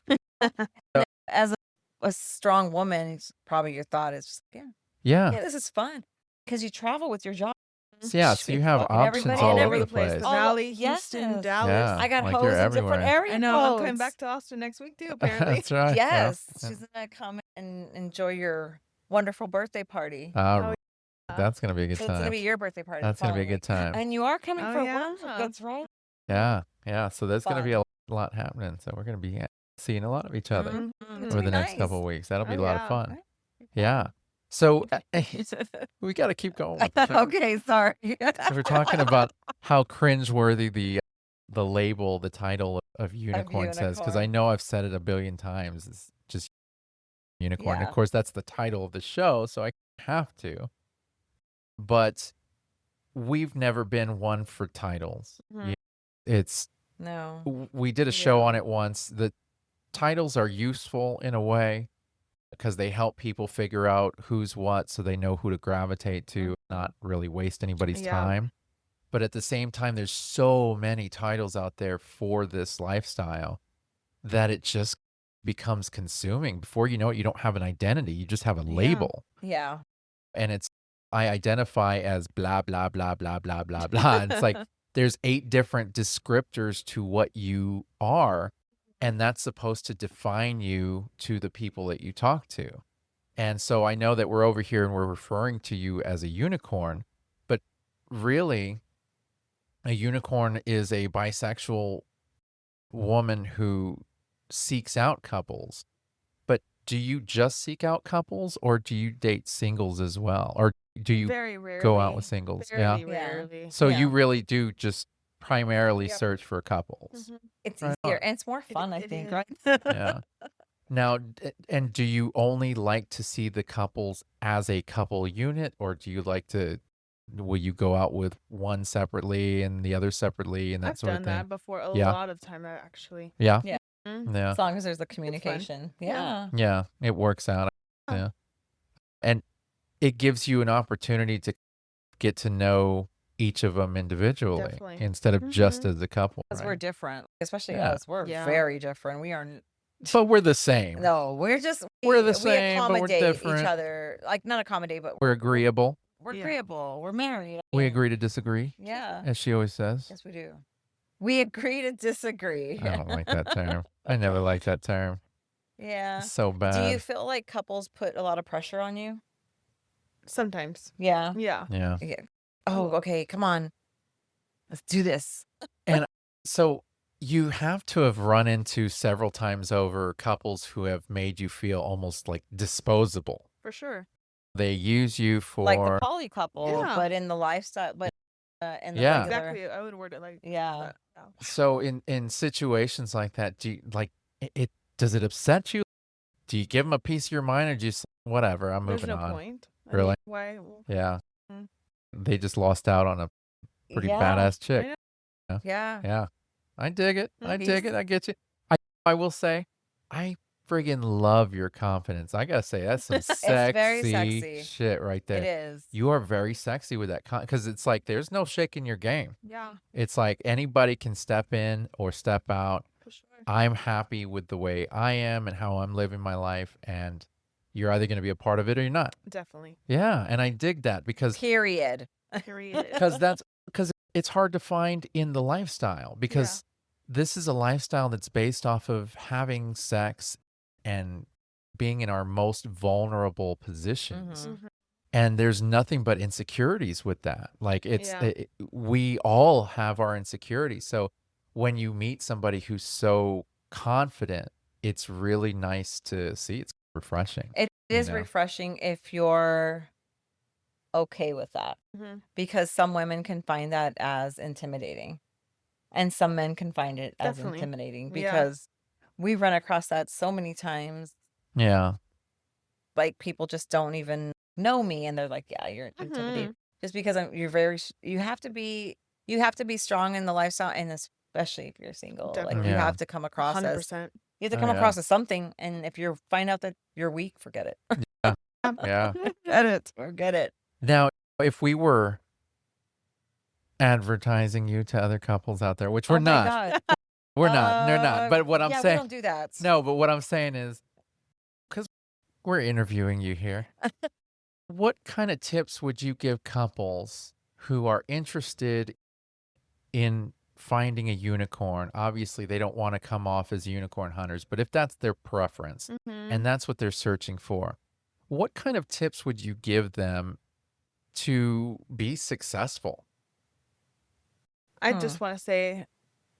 B: As a strong woman, it's probably your thought is just, yeah,
A: Yeah.
B: this is fun because you travel with your job.
A: So, yeah. So you have
B: Fucking
A: options
B: everybody
A: all
B: and
A: over the
B: every
A: place.
C: The
B: All-
C: Valley, Houston,
B: yes.
C: Dallas.
A: Yeah.
B: I got
A: like
B: hoes
A: you're
B: in different
A: everywhere.
B: area
C: I know. I'm coming
B: codes.
C: back to Austin next week too, apparently.
A: That's right. Yeah.
B: Yes, she's gonna come and enjoy your wonderful birthday party.
C: Oh,
A: That's gonna be a good
B: So it's gonna
A: time.
B: be your birthday party.
A: That's gonna be a
B: following
A: good
B: week.
A: time.
B: And you are coming
C: Oh,
B: for
C: yeah.
B: one. That's right.
A: Yeah. Yeah. So there's gonna
B: Fun.
A: be a lot happening. So we're gonna be seeing a lot of each other
C: Mhm.
B: It's
A: over
B: be
A: the next
B: nice.
A: couple of weeks. That'll be
C: Oh,
A: a lot of
C: yeah.
A: fun.
B: Right.
A: Yeah. So we got to keep going. With the show.
B: Okay, sorry.
A: So we're talking about how cringeworthy the label, the title of unicorn says, because I
B: unicorn.
A: know I've said it a billion times. It's just unicorn.
B: Yeah.
A: Of course, that's the title of the show, so I have to. But we've never been one for titles.
C: Mhm.
A: It's
B: No.
A: we did a show
C: Yeah.
A: on it once. The titles are useful in a way because they help people figure out who's what so they know who to gravitate to, not really waste anybody's
C: Yeah.
A: time. But at the same time, there's so many titles out there for this lifestyle that it just becomes consuming. Before you know it, you don't have an identity. You just have a
C: Yeah.
A: label.
B: Yeah.
A: And it's, I identify as blah, blah, blah, blah, blah, blah, blah. And it's like, there's 8 different descriptors to what you are. And that's supposed to define you to the people that you talk to. And so I know that we're over here and we're referring to you as a unicorn, but really, a unicorn is a bisexual woman who seeks out couples. But do you just seek out couples or do you date singles as well? Or do you
C: Very
A: go out with
C: rarely.
A: singles? Yeah.
C: Very
B: Yeah.
C: rarely.
A: So you
B: Yeah.
A: really do just primarily
C: Yep.
A: search for couples.
C: Mhm.
B: It's
A: Right
B: easier
A: on.
B: and it's more fun, I
C: It
B: think,
C: is.
B: right?
A: Yeah. Now, and do you only like to see the couples as a couple unit, or do you like to, will you go out with one separately and the other separately and that
C: I've
A: sort of
C: done
A: thing?
C: that before a
A: Yeah.
C: lot of time actually.
A: Yeah.
B: Yeah.
C: Mhm.
A: Yeah.
B: As long as there's the
C: It's fun.
B: communication.
C: Yeah.
B: Yeah.
A: Yeah. It works out.
C: Yeah.
A: Yeah. And it gives you an opportunity to get to know each of them individually
C: Definitely.
A: instead of just
C: Mhm.
A: as a couple,
B: Because we're
A: right?
B: different, especially
A: Yeah.
B: us. We're
C: Yeah.
B: very different. We are
A: But we're the same.
B: no, we're just
A: We're the
B: we
A: same, but we're
B: accommodate each
A: different.
B: other. Like not accommodate, but
A: We're agreeable.
B: we're
C: Yeah.
B: agreeable. We're married. I
A: We
B: mean,
A: agree to disagree,
B: yeah.
A: as she always says.
B: Yes, we do. We agree to disagree.
A: I don't like that term. I never liked that term.
B: Yeah.
A: It's so
B: Do you
A: bad.
B: feel like couples put a lot of pressure on you?
C: Sometimes.
B: Yeah.
C: Yeah.
A: Yeah.
B: Yeah. Oh, okay. Come on. Let's do this.
A: And so you have to have run into several times over couples who have made you feel almost like disposable.
C: For sure.
A: They use you
B: Like the
A: for,
B: poly couple,
C: Yeah.
B: but in the lifestyle, but in the
A: Yeah.
B: regular.
C: Exactly. I would word it like
B: Yeah.
C: that. Yeah.
A: so in situations like that, do you, like it does it upset you? Do you give them a piece of your mind or just whatever, I'm
C: There's
A: moving
C: no
A: on?
C: point. I
A: Really?
C: mean, why?
A: Yeah.
C: Mm.
A: They just lost out on a pretty
B: Yeah.
A: badass
C: I
A: chick.
C: know.
B: Yeah.
A: Yeah. I dig it. I
C: Mhm.
A: dig it. I get you. I will say, I friggin' love your confidence. I gotta say, that's some
B: It's very
A: sexy
B: sexy.
A: shit right
B: It
A: there.
B: is.
A: You are very sexy with that because it's like there's no shaking your game.
C: Yeah.
A: It's like anybody can step in or step out.
C: For sure.
A: I'm happy with the way I am and how I'm living my life, and you're either gonna be a part of it or you're not.
C: Definitely.
A: Yeah, and I dig that because
B: Period.
C: Period.
A: because it's hard to find in the lifestyle because this is a lifestyle that's based off of having sex and being in our most vulnerable positions.
B: Mhm.
C: Mhm.
A: And there's nothing but insecurities with that. Like
C: Yeah.
A: we all have our insecurities. So when you meet somebody who's so confident, it's really nice to see. It's refreshing.
B: It
A: You
B: is
A: know?
B: refreshing if you're okay with that
C: Mhm.
B: because some women can find that as intimidating and some men can find it as
C: Definitely.
B: intimidating
C: Yeah.
B: because we run across that so many times.
A: Yeah.
B: Like people just don't even know me and they're like, yeah, you're intimidated
C: Mhm.
B: just because you're you have to be strong in the lifestyle and especially if you're single. Like
C: Definitely.
B: you
A: Yeah.
B: have to come across as
C: 100%.
B: you have to
A: Oh,
B: come
A: yeah.
B: across as something, and if you find out that you're weak, forget it.
A: Yeah.
B: Forget it. Forget it.
A: Now, if we were advertising you to other couples out there, which we're
B: Oh my
A: not.
B: God.
A: We're not. They're not. But what I'm
B: yeah,
A: saying,
B: we don't do that.
A: no, but what I'm saying is, because we're interviewing you here, what kind of tips would you give couples who are interested in finding a unicorn? Obviously, they don't want to come off as unicorn hunters, but if that's their preference
C: Mhm.
A: and that's what they're searching for, what kind of tips would you give them to be successful?
C: I just want to say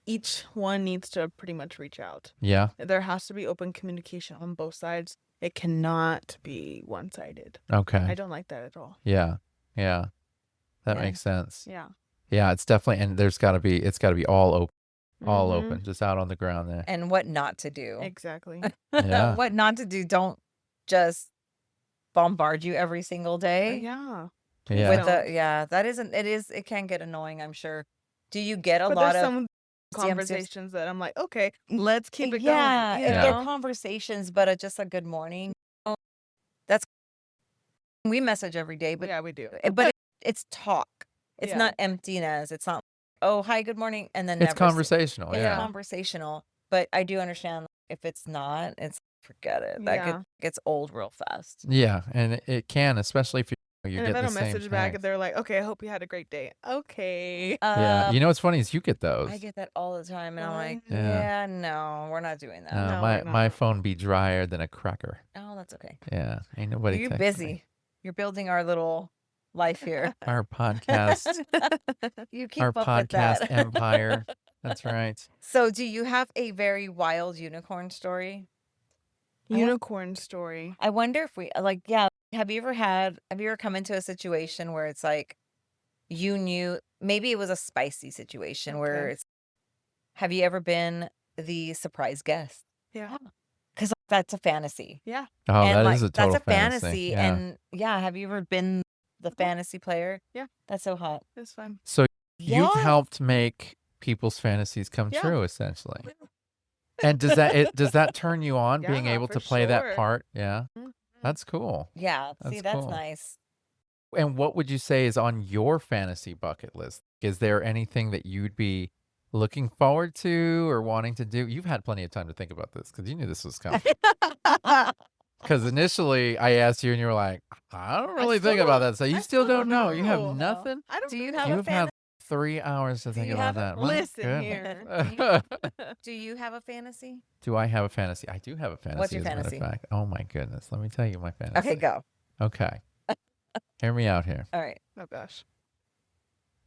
C: each one needs to pretty much reach out.
A: Yeah.
C: There has to be open communication on both sides. It cannot be one-sided. I
A: Okay.
C: don't like that at all.
A: Yeah. Yeah. That
B: Yeah.
A: makes sense.
C: Yeah.
A: Yeah, it's definitely, and it's got to be all open, all
C: Mhm.
A: open, just out on the ground there.
B: And what not to do.
C: Exactly.
A: Yeah.
B: What not to do. Don't just bombard you every single day.
C: Yeah.
A: Yeah.
B: With
C: don't.
B: it can get annoying, I'm sure. Do you get a
C: But
B: lot
C: there's
B: of
C: some conversations that I'm like, okay, let's keep it
B: yeah,
C: going.
B: if
C: You
B: they're
C: know?
B: conversations, but just a good morning. That's we message every day, but
C: Yeah, we do.
B: it's talk. It's
C: Yeah.
B: not emptiness. It's not, oh, hi, good morning, and then
A: It's
B: never
A: conversational.
B: It's
A: Yeah.
B: conversational. But I do understand if it's not, it's forget it. That
C: Yeah.
B: gets old real fast.
A: Yeah. And it can, especially if You
C: And
A: get
C: if I
A: the
C: don't
A: same
C: message back,
A: text.
C: they're like, "Okay, I hope you had a great day." Okay.
A: Yeah. You know what's funny is you get
B: I
A: those.
B: get that all the time, and I'm like,
C: What?
A: Yeah.
B: yeah, no, we're not doing that.
A: No,
C: No, we're
A: my
C: not.
A: phone be drier than a cracker.
B: Oh, that's okay.
A: Yeah. Ain't nobody
B: You're
A: texting me.
B: busy. You're building our little life here.
A: Our podcast,
B: You
A: our
B: keep up with
A: podcast
B: that.
A: empire. That's right.
B: So, do you have a very wild unicorn story?
C: Unicorn story.
B: I wonder if we yeah, have you ever come into a situation where it's like you knew maybe it was a spicy situation where
C: Okay.
B: it's have you ever been the surprise guest?
C: Yeah.
B: Because that's a fantasy.
C: Yeah.
A: Oh,
B: And
A: that is a
B: that's
A: total
B: a fantasy.
A: Yeah.
B: And yeah, have you ever been the fantasy player?
C: Yeah.
B: That's so hot.
C: It's fun.
A: So you've
B: Yeah.
A: helped make people's fantasies come
C: Yeah.
A: true, essentially. And does that turn you on being
C: Yeah,
A: able
C: for
A: to play that
C: sure.
A: part? Yeah.
C: Mhm.
A: That's cool.
B: Yeah. See,
A: That's
B: that's
A: cool.
B: nice.
A: And what would you say is on your fantasy bucket list? Is there anything that you'd be looking forward to or wanting to do? You've had plenty of time to think about this because you knew this was coming. Because initially I asked you and you were like, I don't really think about that. So you still don't know. You have
C: know.
A: nothing.
C: I don't
B: Do you
C: know.
B: have a
A: You've had
B: fantasy?
A: 3 hours to think
B: you
A: about
B: have a-
A: that. My
C: Listen
A: goodness.
C: here.
B: Do you have a fantasy?
A: Do I have a fantasy? I do have a fantasy.
B: What's your
A: as a matter of
B: fantasy?
A: fact. Oh my goodness. Let me tell you my fantasy.
B: Okay, go.
A: Okay. Hear me out here.
B: All right.
C: Oh gosh.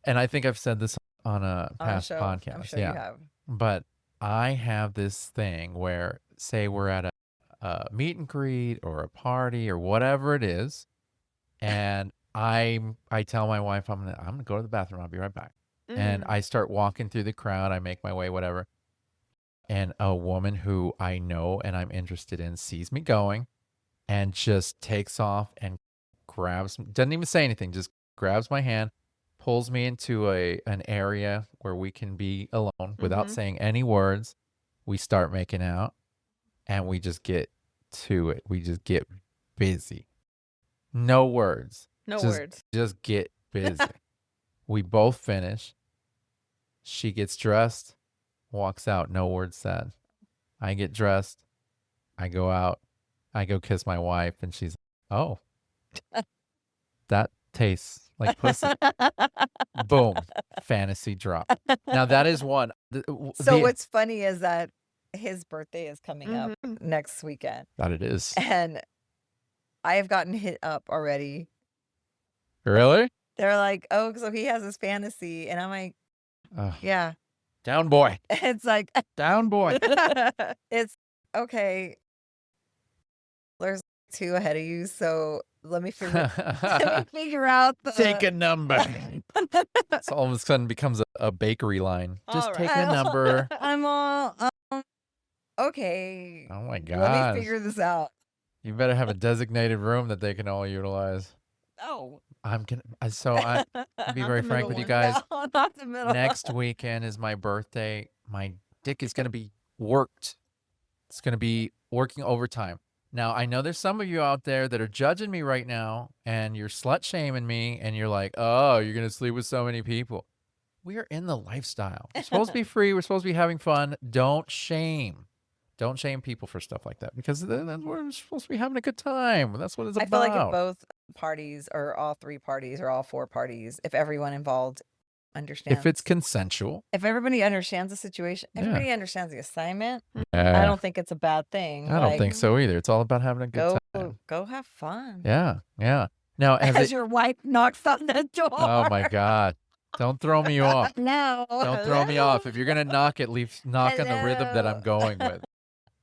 A: And I think I've said this on a
B: On a
A: past
B: show.
A: podcast.
B: I'm sure
A: yeah.
B: you have.
A: But I have this thing where, say, we're at a meet and greet or a party or whatever it is, and I tell my wife I'm gonna go to the bathroom. I'll be right back. And
C: Mhm.
A: I start walking through the crowd. I make my way, whatever. And a woman who I know and I'm interested in sees me going, and just takes off and doesn't even say anything, just grabs my hand, pulls me into an area where we can be alone without
C: Mhm.
A: saying any words. We start making out and we just get to it. We just get busy. No words.
C: No
A: just,
C: words.
A: Just get busy. We both finish. She gets dressed, walks out, no words said. I get dressed. I go out. I go kiss my wife, and she's like, oh, that tastes like pussy. Boom. Fantasy drop. Now, that is one.
B: So what's funny is that his birthday is coming up
C: Mhm.
B: next weekend.
A: That it is.
B: And I have gotten hit up already.
A: Really?
B: They're like, oh, so he has his fantasy. And I'm like,
A: Ugh.
B: yeah.
A: Down boy.
B: It's like,
A: Down boy.
B: it's okay. There's 2 ahead of you. So let me figure out the.
A: Take a number. So all of a sudden becomes a bakery line. Just
C: All
A: take
C: right.
A: a number.
B: I'm all, okay.
A: Oh my
B: Let
A: God.
B: me figure this out.
A: You better have a designated room that they can all utilize.
B: Oh.
A: I'm gonna. So I be
C: Not
A: very
C: the
A: frank
C: middle
A: with you
C: one.
A: guys.
B: No, not the middle.
A: Next weekend is my birthday. My dick is gonna be worked. It's gonna be working overtime. Now I know there's some of you out there that are judging me right now, and you're slut shaming me, and you're like, "Oh, you're gonna sleep with so many people." We are in the lifestyle. We're supposed to be free. We're supposed to be having fun. Don't shame. Don't shame people for stuff like that because that's we're supposed to be having a good time. That's what it's
B: I
A: about.
B: feel like if both parties or all 3 parties or all 4 parties, if everyone involved understands.
A: If it's consensual.
B: If everybody understands the situation,
A: Yeah.
B: everybody understands the assignment,
A: Yeah.
B: I don't think it's a bad thing.
A: I don't think so either. It's all about having a good time.
B: Go have fun.
A: Yeah. Yeah. Now,
B: As your wife knocks on the door.
A: oh my God. Don't throw me off.
B: No.
A: Don't throw me off. If you're going to knock, at least knock on the rhythm that I'm
B: Hello.
A: going with.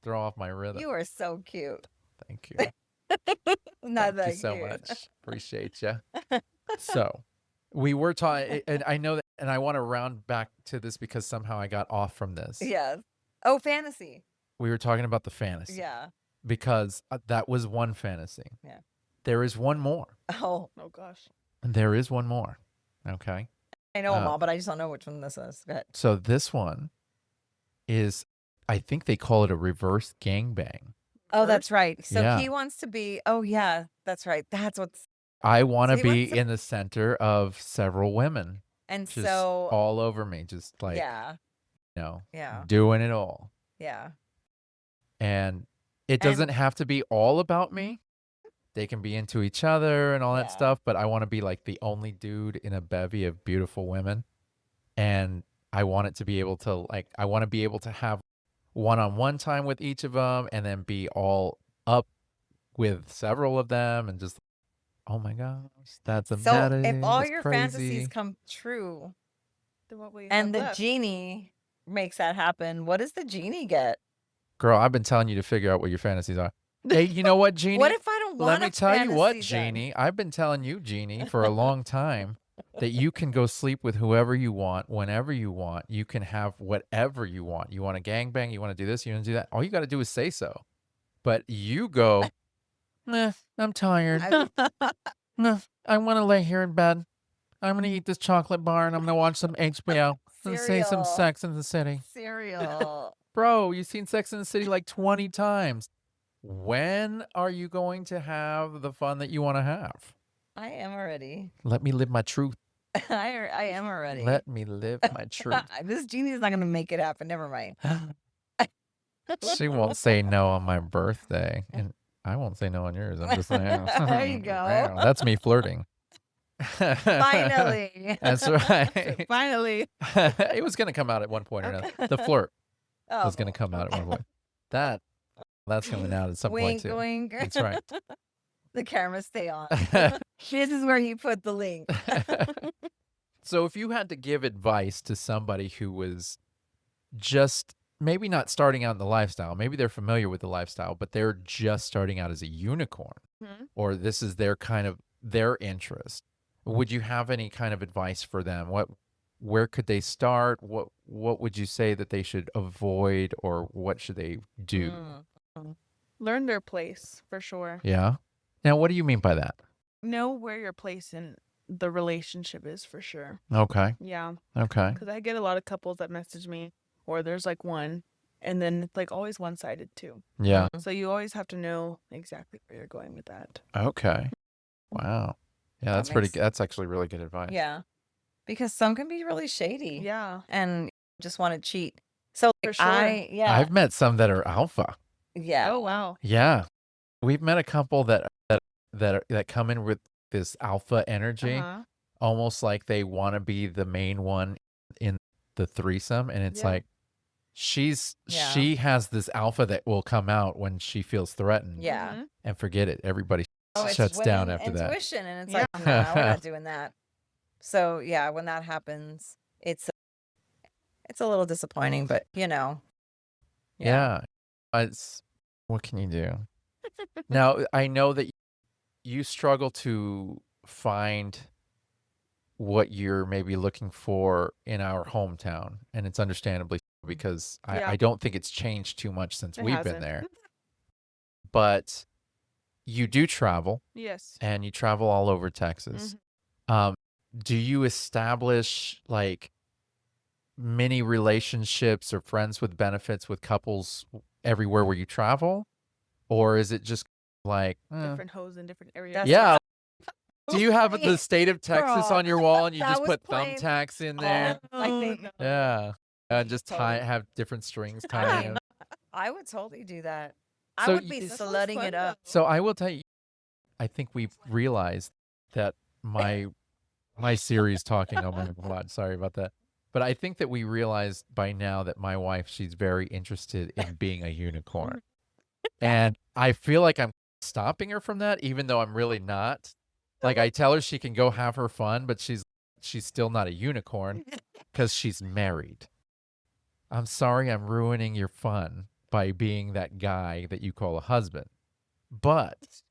A: Throw off my rhythm.
B: You are so cute.
A: Thank you.
B: Not
A: Thank
B: that
A: you so
B: cute.
A: much. Appreciate you. So we were talking, and I know that, and I want to round back to this because somehow I got off from this.
B: Yes. Oh, fantasy.
A: We were talking about the fantasy
B: Yeah.
A: because that was one fantasy.
B: Yeah.
A: There is one more.
B: Oh,
C: Oh gosh.
A: There is one more. Okay.
B: I know them all, but I just don't know which one this is. Go ahead.
A: So this one is, I think they call it a reverse gangbang.
B: Oh, that's right. So
A: Yeah.
B: he wants to be. Oh, yeah, that's right. That's what's.
A: I want to
B: So he
A: be
B: wants to-
A: in the center of several women,
B: And
A: just
B: so,
A: all over me, just like,
B: yeah,
A: you know, doing it all.
B: yeah.
A: And it doesn't have to be all about me, they can be into each other and all that
B: Yeah.
A: stuff, but I want to be like the only dude in a bevy of beautiful women. And I want it to be able to I want to be able to have one-on-one time with each of them and then be all up with several of them and just, oh my gosh, that's
B: So if
A: amazing.
B: all
A: That's
B: your fantasies
A: crazy.
B: come true
C: Then what we have
B: and the
C: left?
B: genie makes that happen, what does the genie get?
A: Girl, I've been telling you to figure out what your fantasies are. Hey, you know what, Genie?
B: What if I don't
A: Let
B: want
A: me
B: a
A: tell you what,
B: fantasy then?
A: Genie. I've been telling you, Genie, for a long time that you can go sleep with whoever you want, whenever you want. You can have whatever you want. You want to gangbang, you want to do this, you want to do that. All you got to do is say so. But you go, nah, I'm tired. Nah, I want to lay here in bed. I'm going to eat this chocolate bar and I'm going to watch some HBO and say some
B: Cereal.
A: Sex in the City.
B: Cereal.
A: Bro, you've seen Sex in the City like 20 times. When are you going to have the fun that you want to have?
B: I am already.
A: Let me live my truth.
B: I am already.
A: Let me live my truth.
B: This genie is not going to make it happen. Never mind.
A: She won't say no on my birthday, and I won't say no on yours. I'm just saying.
B: There you go.
A: Wow, that's me flirting.
B: Finally.
A: That's right.
C: Finally.
A: It was going to come out at one point or another. The flirt
B: Oh,
A: was going to come out at one point. That's coming out at some point
B: wink,
A: too.
B: wink.
A: That's right.
B: The camera stay on. This is where you put the link.
A: So if you had to give advice to somebody who was just maybe not starting out in the lifestyle, maybe they're familiar with the lifestyle, but they're just starting out as a unicorn,
C: Mhm.
A: or this is their kind of their interest, would you have any kind of advice for them? Where could they start? What would you say that they should avoid, or what should they do?
C: Learn their place for sure.
A: Yeah. Now, what do you mean by that?
C: Know where your place in the relationship is for sure.
A: Okay.
C: Yeah.
A: Okay.
C: Because I get a lot of couples that message me, or there's like one, and then it's like always one-sided too.
A: Yeah.
C: So you always have to know exactly where you're going with that.
A: Okay. Wow. Yeah,
B: That
A: that's pretty
B: makes-
A: good. That's actually really good advice.
B: Yeah. Because some can be really shady.
C: Yeah.
B: And just want to cheat. So
C: For
B: like,
C: sure.
A: I've met some that are alpha.
B: yeah.
C: Oh wow.
A: Yeah. We've met a couple that come in with this alpha energy,
C: Uh-huh.
A: almost like they want to be the main one in the threesome, and it's
C: Yeah.
A: like she has this alpha that will come out when she feels threatened.
B: Yeah.
C: Mhm.
A: And forget it. Everybody
B: It's
A: shuts down
B: women
A: after that.
B: intuition, and it's
C: Yeah.
B: like, nah, we're not doing that. So yeah, when that happens, it's a little disappointing, but
A: Yeah. It's what can you do? Now, I know that you struggle to find what you're maybe looking for in our hometown, and it's understandably so, because
C: Yeah.
A: I don't think it's changed too much since
C: It
A: we've
C: hasn't.
A: been there. But you do travel,
C: Yes.
A: and you travel all over Texas. Do you establish like many relationships or friends with benefits with couples everywhere where you travel? Or is it just like,
C: Different hoes in different areas.
B: That's
A: yeah. Do you have
B: Wait,
A: the state of Texas
B: girl,
A: on your wall and you
B: that
A: just
B: was
A: put
B: plain-
A: thumbtacks in there?
B: I think
A: Yeah. And just
B: Totally.
A: have different strings
B: I
A: tied.
B: mean, I would totally do that.
A: So
B: I would be
C: That sounds
B: slutting
C: fun,
B: it up.
A: So I will tell you, I think we've realized that my series talking, oh my God, sorry about that. But I think that we realized by now that my wife, she's very interested in being a unicorn. And I feel like I'm stopping her from that, even though I'm really not. Like I tell her she can go have her fun, but she's still not a unicorn because she's married. I'm sorry I'm ruining your fun by being that guy that you call a husband. But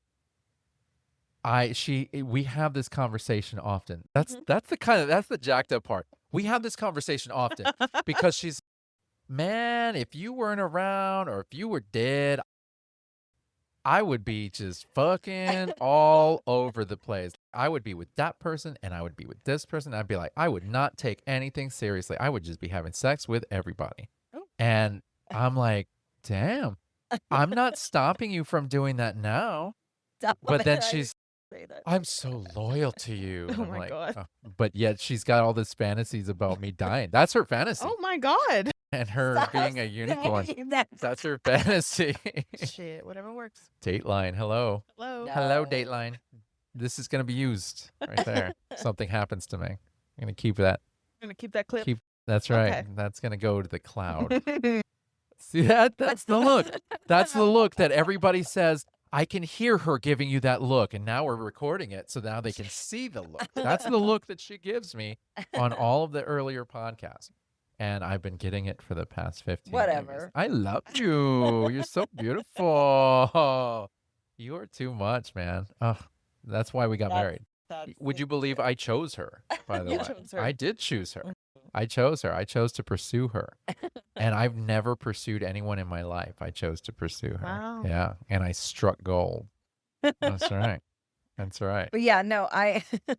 A: we have this conversation often. That's the jacked up part. We have this conversation often because she's, man, if you weren't around or if you were dead, I would be just fucking all over the place. I would be with that person and I would be with this person. I'd be like, I would not take anything seriously. I would just be having sex with everybody. And I'm like, damn, I'm not stopping you from doing that now. But then she's
B: say that.
A: I'm so loyal to you. And
C: Oh
A: I'm
C: my
A: like,
C: God.
A: "Oh," but yet she's got all these fantasies about me dying. That's her fantasy.
C: Oh my God.
A: And her
B: Stop
A: being a unicorn.
B: saying that.
A: That's her fantasy.
C: Shit, whatever works.
A: Dateline. Hello.
C: Hello.
A: Hello,
B: No.
A: Dateline. This is going to be used right there. Something happens to me. I'm going to keep that.
C: I'm gonna keep that clip.
A: That's right.
C: Okay.
A: That's going to go to the cloud. See that? That's the look. That's the look that everybody says. I can hear her giving you that look, and now we're recording it, so now they can see the look. That's the look that she gives me on all of the earlier podcasts. And I've been getting it for the past 15 years.
B: Whatever.
A: I love you. You're so beautiful. You are too much, man. Oh, that's why we got married. Would you believe I chose her, by the
C: You
A: way?
C: chose her.
A: I did choose her. I chose her. I chose to pursue her. And I've never pursued anyone in my life. I chose to pursue her.
C: Wow.
A: Yeah. And I struck gold. That's right. That's right.
B: But yeah, no, I be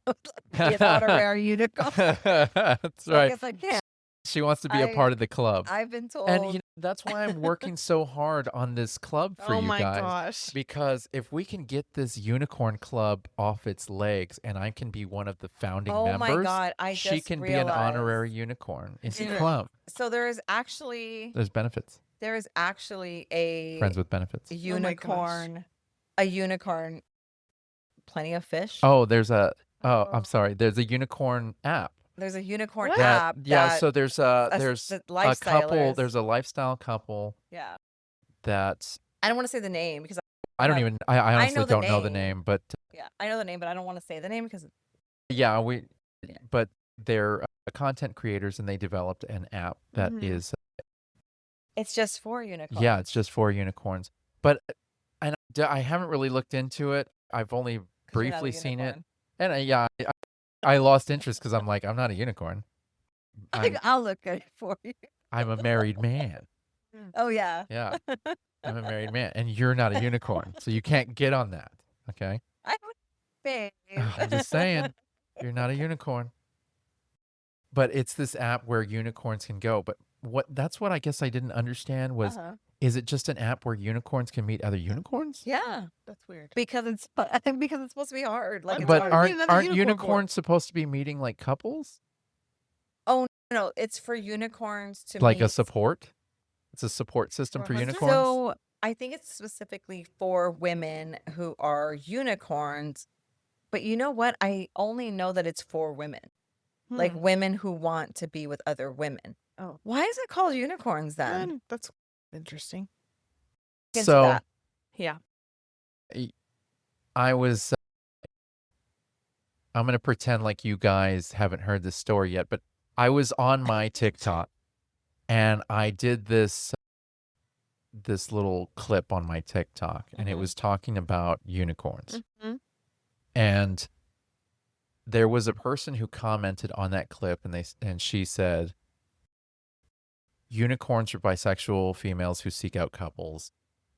B: an honorary unicorn.
A: That's
B: I
A: right.
B: guess I can.
A: She wants to be a
B: I-
A: part of the club.
B: I've been told.
A: And you know, that's why I'm working so hard on this club for
C: Oh
A: you
C: my
A: guys.
C: gosh.
A: Because if we can get this unicorn club off its legs and I can be one of the founding
B: oh
A: members,
B: my God, I
A: she
B: just
A: can be
B: realized.
A: an honorary unicorn in the
C: Yeah.
A: club.
B: So there is actually
A: There's benefits.
B: a
A: Friends with benefits.
C: Oh my gosh.
B: unicorn, a unicorn, plenty of fish.
A: Oh, there's a. Oh, I'm sorry. There's a unicorn app.
B: There's a unicorn
C: What?
B: app.
A: Yeah.
B: that
A: So there's
B: the
A: a couple.
B: lifestylers-
A: There's a lifestyle couple
B: yeah.
A: that
B: I don't want to say the name because
A: I don't
B: Uh,
A: even. I honestly
B: know the
A: don't know the
B: name.
A: name, but
B: yeah, I know the name, but I don't want to say the name because
A: yeah, we.
B: Yeah.
A: But they're content creators and they developed an app that
C: Mhm.
A: is.
B: it's just for unicorns.
A: Yeah, it's just for unicorns. But and I haven't really looked into it. I've only
B: 'Cause you're not a
A: briefly seen it,
B: unicorn.
A: and I lost interest because I'm like, I'm not a unicorn. I'm,
B: I'll look at it for you.
A: I'm a married man.
B: Oh yeah.
A: Yeah, I'm a married man, and you're not a unicorn, so you can't get on that. Okay,
B: I would, babe.
A: I'm just saying, you're not a unicorn. But it's this app where unicorns can go. But that's what I guess I didn't understand was,
B: Uh-huh.
A: is it just an app where unicorns can meet other unicorns?
B: Yeah,
C: That's weird.
B: because I think because it's supposed to be hard. Like,
C: But
B: it's
A: But
C: hard
B: hard.
C: to meet
A: aren't
C: another unicorn for.
A: unicorns supposed to be meeting like couples?
B: Oh no, it's for unicorns to
A: Like a
B: meet.
A: support? It's a support system
C: For
A: for
C: hunters?
A: unicorns?
B: So I think it's specifically for women who are unicorns. But you know what? I only know that it's for women, like
C: Hmm.
B: women who want to be with other women.
C: Oh.
B: Why is it called unicorns then?
C: That's interesting.
B: Look into
A: So
B: that.
C: Yeah.
A: I was, I'm going to pretend like you guys haven't heard this story yet, but I was on my TikTok and I did this little clip on my TikTok and it
B: Mhm.
A: was talking about unicorns.
C: Mhm.
A: And there was a person who commented on that clip and she said, unicorns are bisexual females who seek out couples,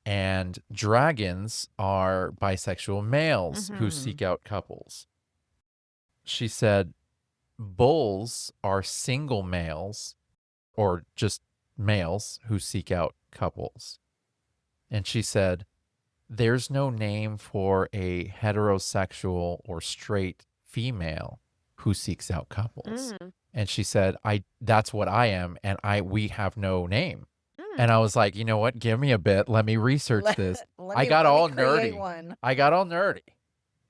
A: and dragons are bisexual males who
C: Mhm.
A: seek out couples. She said, bulls are single males or just males who seek out couples. And she said, there's no name for a heterosexual or straight female who seeks out couples.
C: Mm.
A: And she said, that's what I am, and we have no name.
C: Mm.
A: And I was like, you know what? Give me a bit. Let me research this.
B: Let
A: I
B: me-
A: got
B: let me
A: all
B: create
A: nerdy.
B: one.
A: I got all nerdy.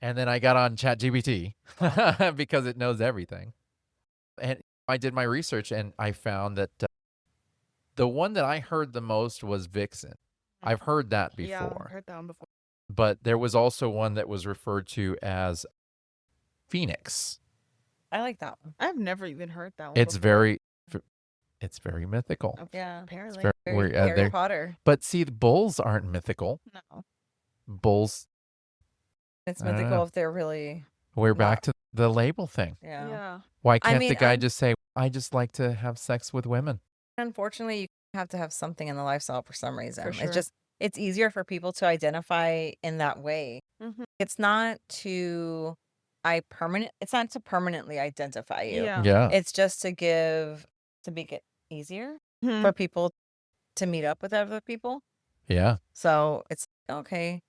A: And then I got on ChatGPT because it knows everything. And I did my research and I found that the one that I heard the most was Vixen. I've heard that
C: Yeah, I've
A: before.
C: heard that one before.
A: But there was also one that was referred to as Phoenix.
B: I like that one.
C: I've never even heard that one.
A: It's
C: before.
A: very mythical.
B: Yeah.
C: Apparently.
A: Very-
B: Very
A: we're-
B: Harry
A: they're-
B: Potter.
A: But see, the bulls aren't mythical.
C: No.
A: Bulls,
B: It's
A: I don't
B: mythical
A: know.
B: if they're really.
A: we're
B: Not-
A: back to the label thing.
B: Yeah.
C: Yeah.
A: Why can't
B: mean,
A: the guy
B: I'm-
A: just say, I just like to have sex with women?
B: Unfortunately, you have to have something in the lifestyle for some reason.
C: sure.
B: It's just it's easier for people to identify in that way.
C: Mhm.
B: It's not to it's not to permanently identify you.
C: Yeah.
A: Yeah.
B: It's just to make it easier
C: Hmm.
B: for people to meet up with other people.
A: Yeah.
B: So it's okay.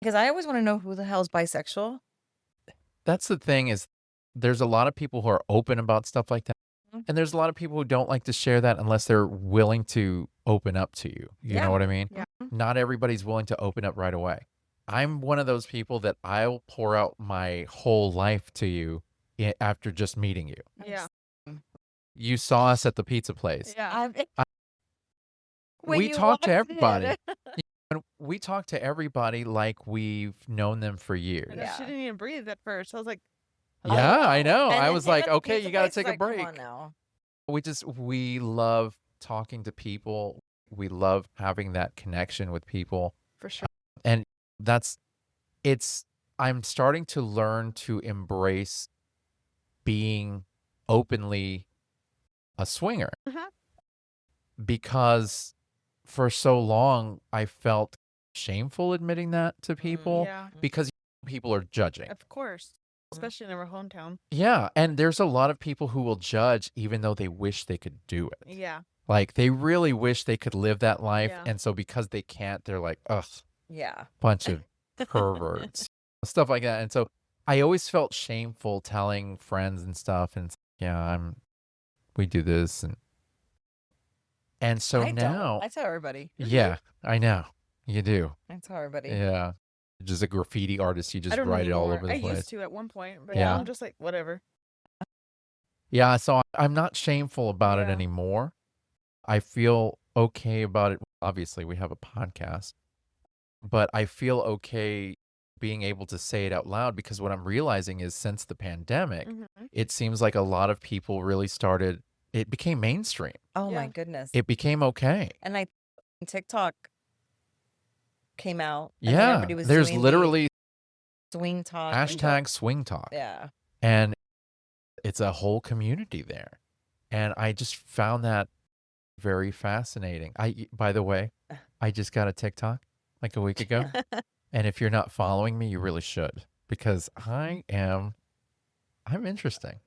B: Because I always want to know who the hell is bisexual.
A: That's the thing is there's a lot of people who are open about stuff like that.
B: Mhm.
A: And there's a lot of people who don't like to share that unless they're willing to open up to you. You know
B: Yeah.
A: what I mean?
C: Yeah.
A: Not everybody's willing to open up right away. I'm one of those people that I'll pour out my whole life to you after just meeting you.
C: Yeah.
A: You saw us at the pizza place.
C: Yeah.
B: When
A: We
B: you
A: talk to
B: walked in.
A: everybody. And we talk to everybody like we've known them for years.
C: And
B: Yeah.
C: she didn't even breathe at first. I was like,
A: Yeah, I know.
B: And
A: I
B: then
A: was
B: him
A: like,
B: at the
A: okay,
B: pizza
A: you got to
B: place is
A: take a
B: like, come
A: break.
B: on now.
A: We love talking to people. We love having that connection with people.
C: for sure.
A: And I'm starting to learn to embrace being openly a swinger
C: Mhm.
A: because for so long I felt shameful admitting that to people
C: Yeah.
A: because people are judging.
C: Of course. Especially in our hometown.
A: Yeah, and there's a lot of people who will judge even though they wish they could do it.
C: Yeah.
A: Like they really wish they could live that life,
C: Yeah.
A: and so because they can't, they're like, ugh,
B: Yeah.
A: bunch of perverts, stuff like that. And so I always felt shameful telling friends and stuff, and it's, yeah, we do this, and so
B: I
A: now,
B: don't. I tell everybody.
A: yeah, I know you do,
B: I tell everybody.
A: yeah. Just a graffiti artist, you
C: I
A: just
C: don't
A: write it all
C: anymore.
A: over the
C: I
A: place.
C: used to at one point, but
A: Yeah.
C: now I'm just like, whatever.
A: Yeah, so I'm not shameful about it
C: Yeah.
A: anymore. I feel okay about it. Obviously, we have a podcast, but I feel okay being able to say it out loud because what I'm realizing is since the pandemic,
C: Mhm.
A: it seems like a lot of people really it became mainstream.
B: Oh my
C: Yeah.
B: goodness.
A: It became okay.
B: And TikTok came out. And then
A: Yeah,
B: everybody was
A: there's
B: doing the
A: literally
B: swing talk. and
A: hashtag swing talk.
B: Yeah.
A: And it's a whole community there. And I just found that very fascinating. By the way, I just got a TikTok like a week ago. And if you're not following me, you really should because I'm interesting.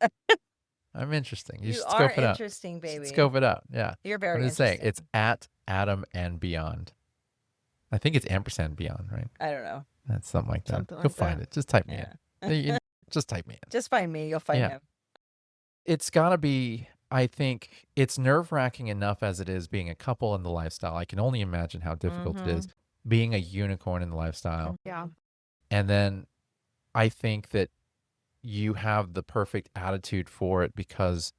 A: I'm interesting. You
B: You
A: should
B: are
A: scope it up.
B: interesting, baby.
A: Scope it up. Yeah.
B: You're
A: I'm
B: very
A: just saying
B: interesting.
A: it's at Adam and Beyond. I think it's ampersand Beyond, right?
B: I don't know.
A: That's something like that.
C: Something
A: Go
C: like
A: find
C: that.
A: it. Just type me
B: Yeah.
A: in. Just type me in.
B: Just find me. You'll find
A: Yeah.
B: him.
A: It's got to be, I think it's nerve-wracking enough as it is being a couple in the lifestyle. I can only imagine how difficult it is being a unicorn in the lifestyle.
C: Yeah.
A: And then I think that you have the perfect attitude for it because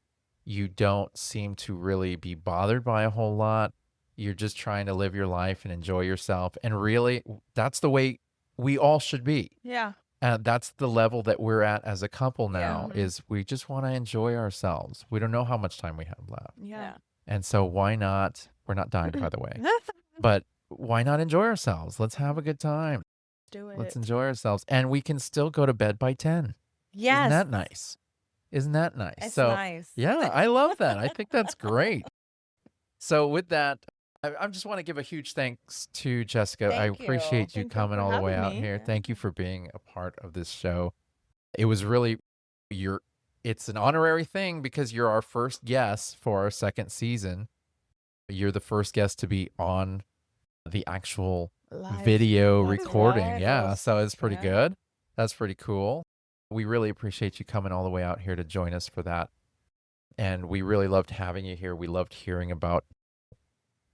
A: you don't seem to really be bothered by a whole lot. You're just trying to live your life and enjoy yourself. And really, that's the way we all should be.
C: Yeah.
A: And that's the level that we're at as a couple
B: Yeah.
A: now is we just want to enjoy ourselves. We don't know how much time we have left.
C: Yeah.
A: And so why not? We're not dying, by the way. But why not enjoy ourselves? Let's have a good time.
C: Do it.
A: Let's enjoy ourselves. And we can still go to bed by 10.
B: Yes.
A: Isn't that nice? Isn't that nice?
B: It's
A: So,
B: nice.
A: yeah, I love that. I think that's great. So with that, I just want to give a huge thanks to Jessica. I
B: Thank you.
A: appreciate you
C: Thank you
A: coming
C: for
A: all the way
C: having
A: out
C: me.
A: here.
B: Yeah.
A: Thank you for being a part of this show. It was really it's an honorary thing because you're our first guest for our second season. You're the first guest to be on the actual
C: Live.
A: video
B: That's
A: recording.
B: live.
A: Yeah,
B: Well,
A: so it's pretty
B: yeah.
A: good. That's pretty cool. We really appreciate you coming all the way out here to join us for that. And we really loved having you here. We loved hearing about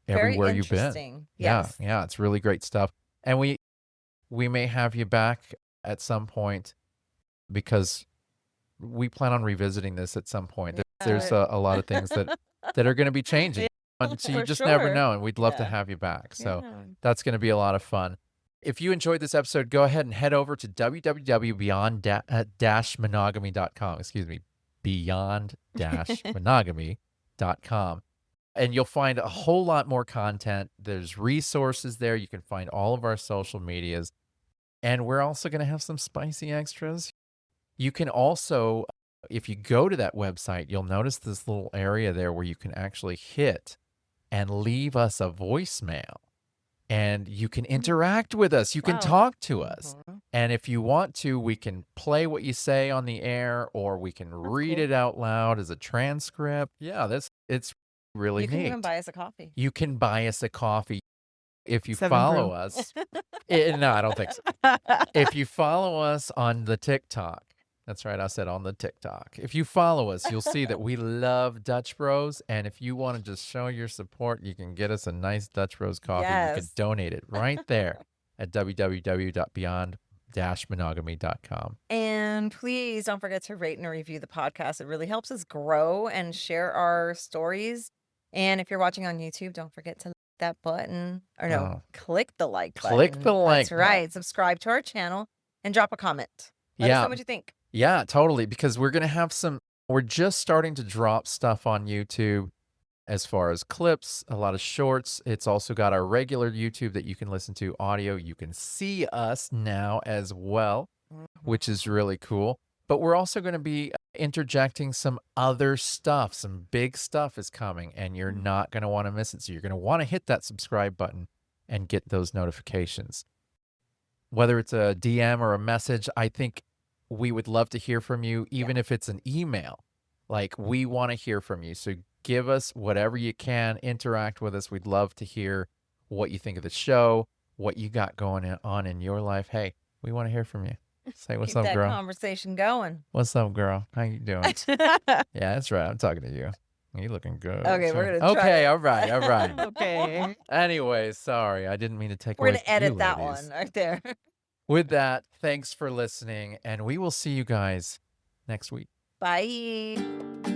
B: Very
A: everywhere you've been.
B: interesting. Yes.
A: Yeah, it's really great stuff. And we may have you back at some point because we plan on revisiting this at some point. There's a lot of things that are going to be changing. And so you
C: For
A: just never
C: sure.
A: know, and we'd love to
B: Yeah.
A: have you back. So
C: Yeah.
A: that's going to be a lot of fun. If you enjoyed this episode, go ahead and head over to www.beyond-monogamy.com. Excuse me, beyond-monogamy.com. And you'll find a whole lot more content. There's resources there. You can find all of our social medias. And we're also going to have some spicy extras. You can also, if you go to that website, you'll notice this little area there where you can actually hit and leave us a voicemail. And you can interact with us. You can
C: Wow.
A: talk to us.
B: Mhm.
A: And if you want to, we can play what you say on the air or we can read
C: cool.
A: it out loud as a transcript. Yeah, it's really
B: You can
A: neat.
B: even buy us a coffee.
A: You can buy us a coffee if you
C: 7
A: follow
C: Brew.
A: us. No, I don't think so. If you follow us on the TikTok, That's right. I said on the TikTok. If you follow us, you'll see that we love Dutch Bros. And if you want to just show your support, you can get us a nice Dutch Bros coffee. You can
B: Yes.
A: donate it right there at www.beyond-monogamy.com.
B: And please don't forget to rate and review the podcast. It really helps us grow and share our stories. And if you're watching on YouTube, don't forget to like that button. Or no,
A: Oh.
B: click the like button.
A: Click the like
B: That's right. Subscribe to our channel and drop a comment. Let us
A: Yeah.
B: know what you think.
A: Yeah, totally. Because we're going to have we're just starting to drop stuff on YouTube as far as clips, a lot of shorts. It's also got our regular YouTube that you can listen to audio. You can see us now as well, which is really cool. But we're also going to be interjecting some other stuff. Some big stuff is coming, and you're not going to want to miss it. So you're going to want to hit that subscribe button and get those notifications. Whether it's a DM or a message, I think we would love to hear from you, even if it's an email. Like, we want to hear from you. So give us whatever you can. Interact with us. We'd love to hear what you think of the show, what you got going on in your life. Hey, we want to hear from you. Say what's
B: Keep
A: up,
B: that
A: girl.
B: conversation going.
A: What's up, girl? How you doing? Yeah, that's right. I'm talking to you. You looking good.
B: Okay, we're gonna try
A: Okay,
B: it.
A: all right, all right.
C: Okay.
A: Anyway, sorry. I didn't mean to take
B: We're
A: away
B: going to
A: from you,
B: edit that
A: ladies.
B: one right there.
A: With that, thanks for listening, and we will see you guys next week.
B: Bye.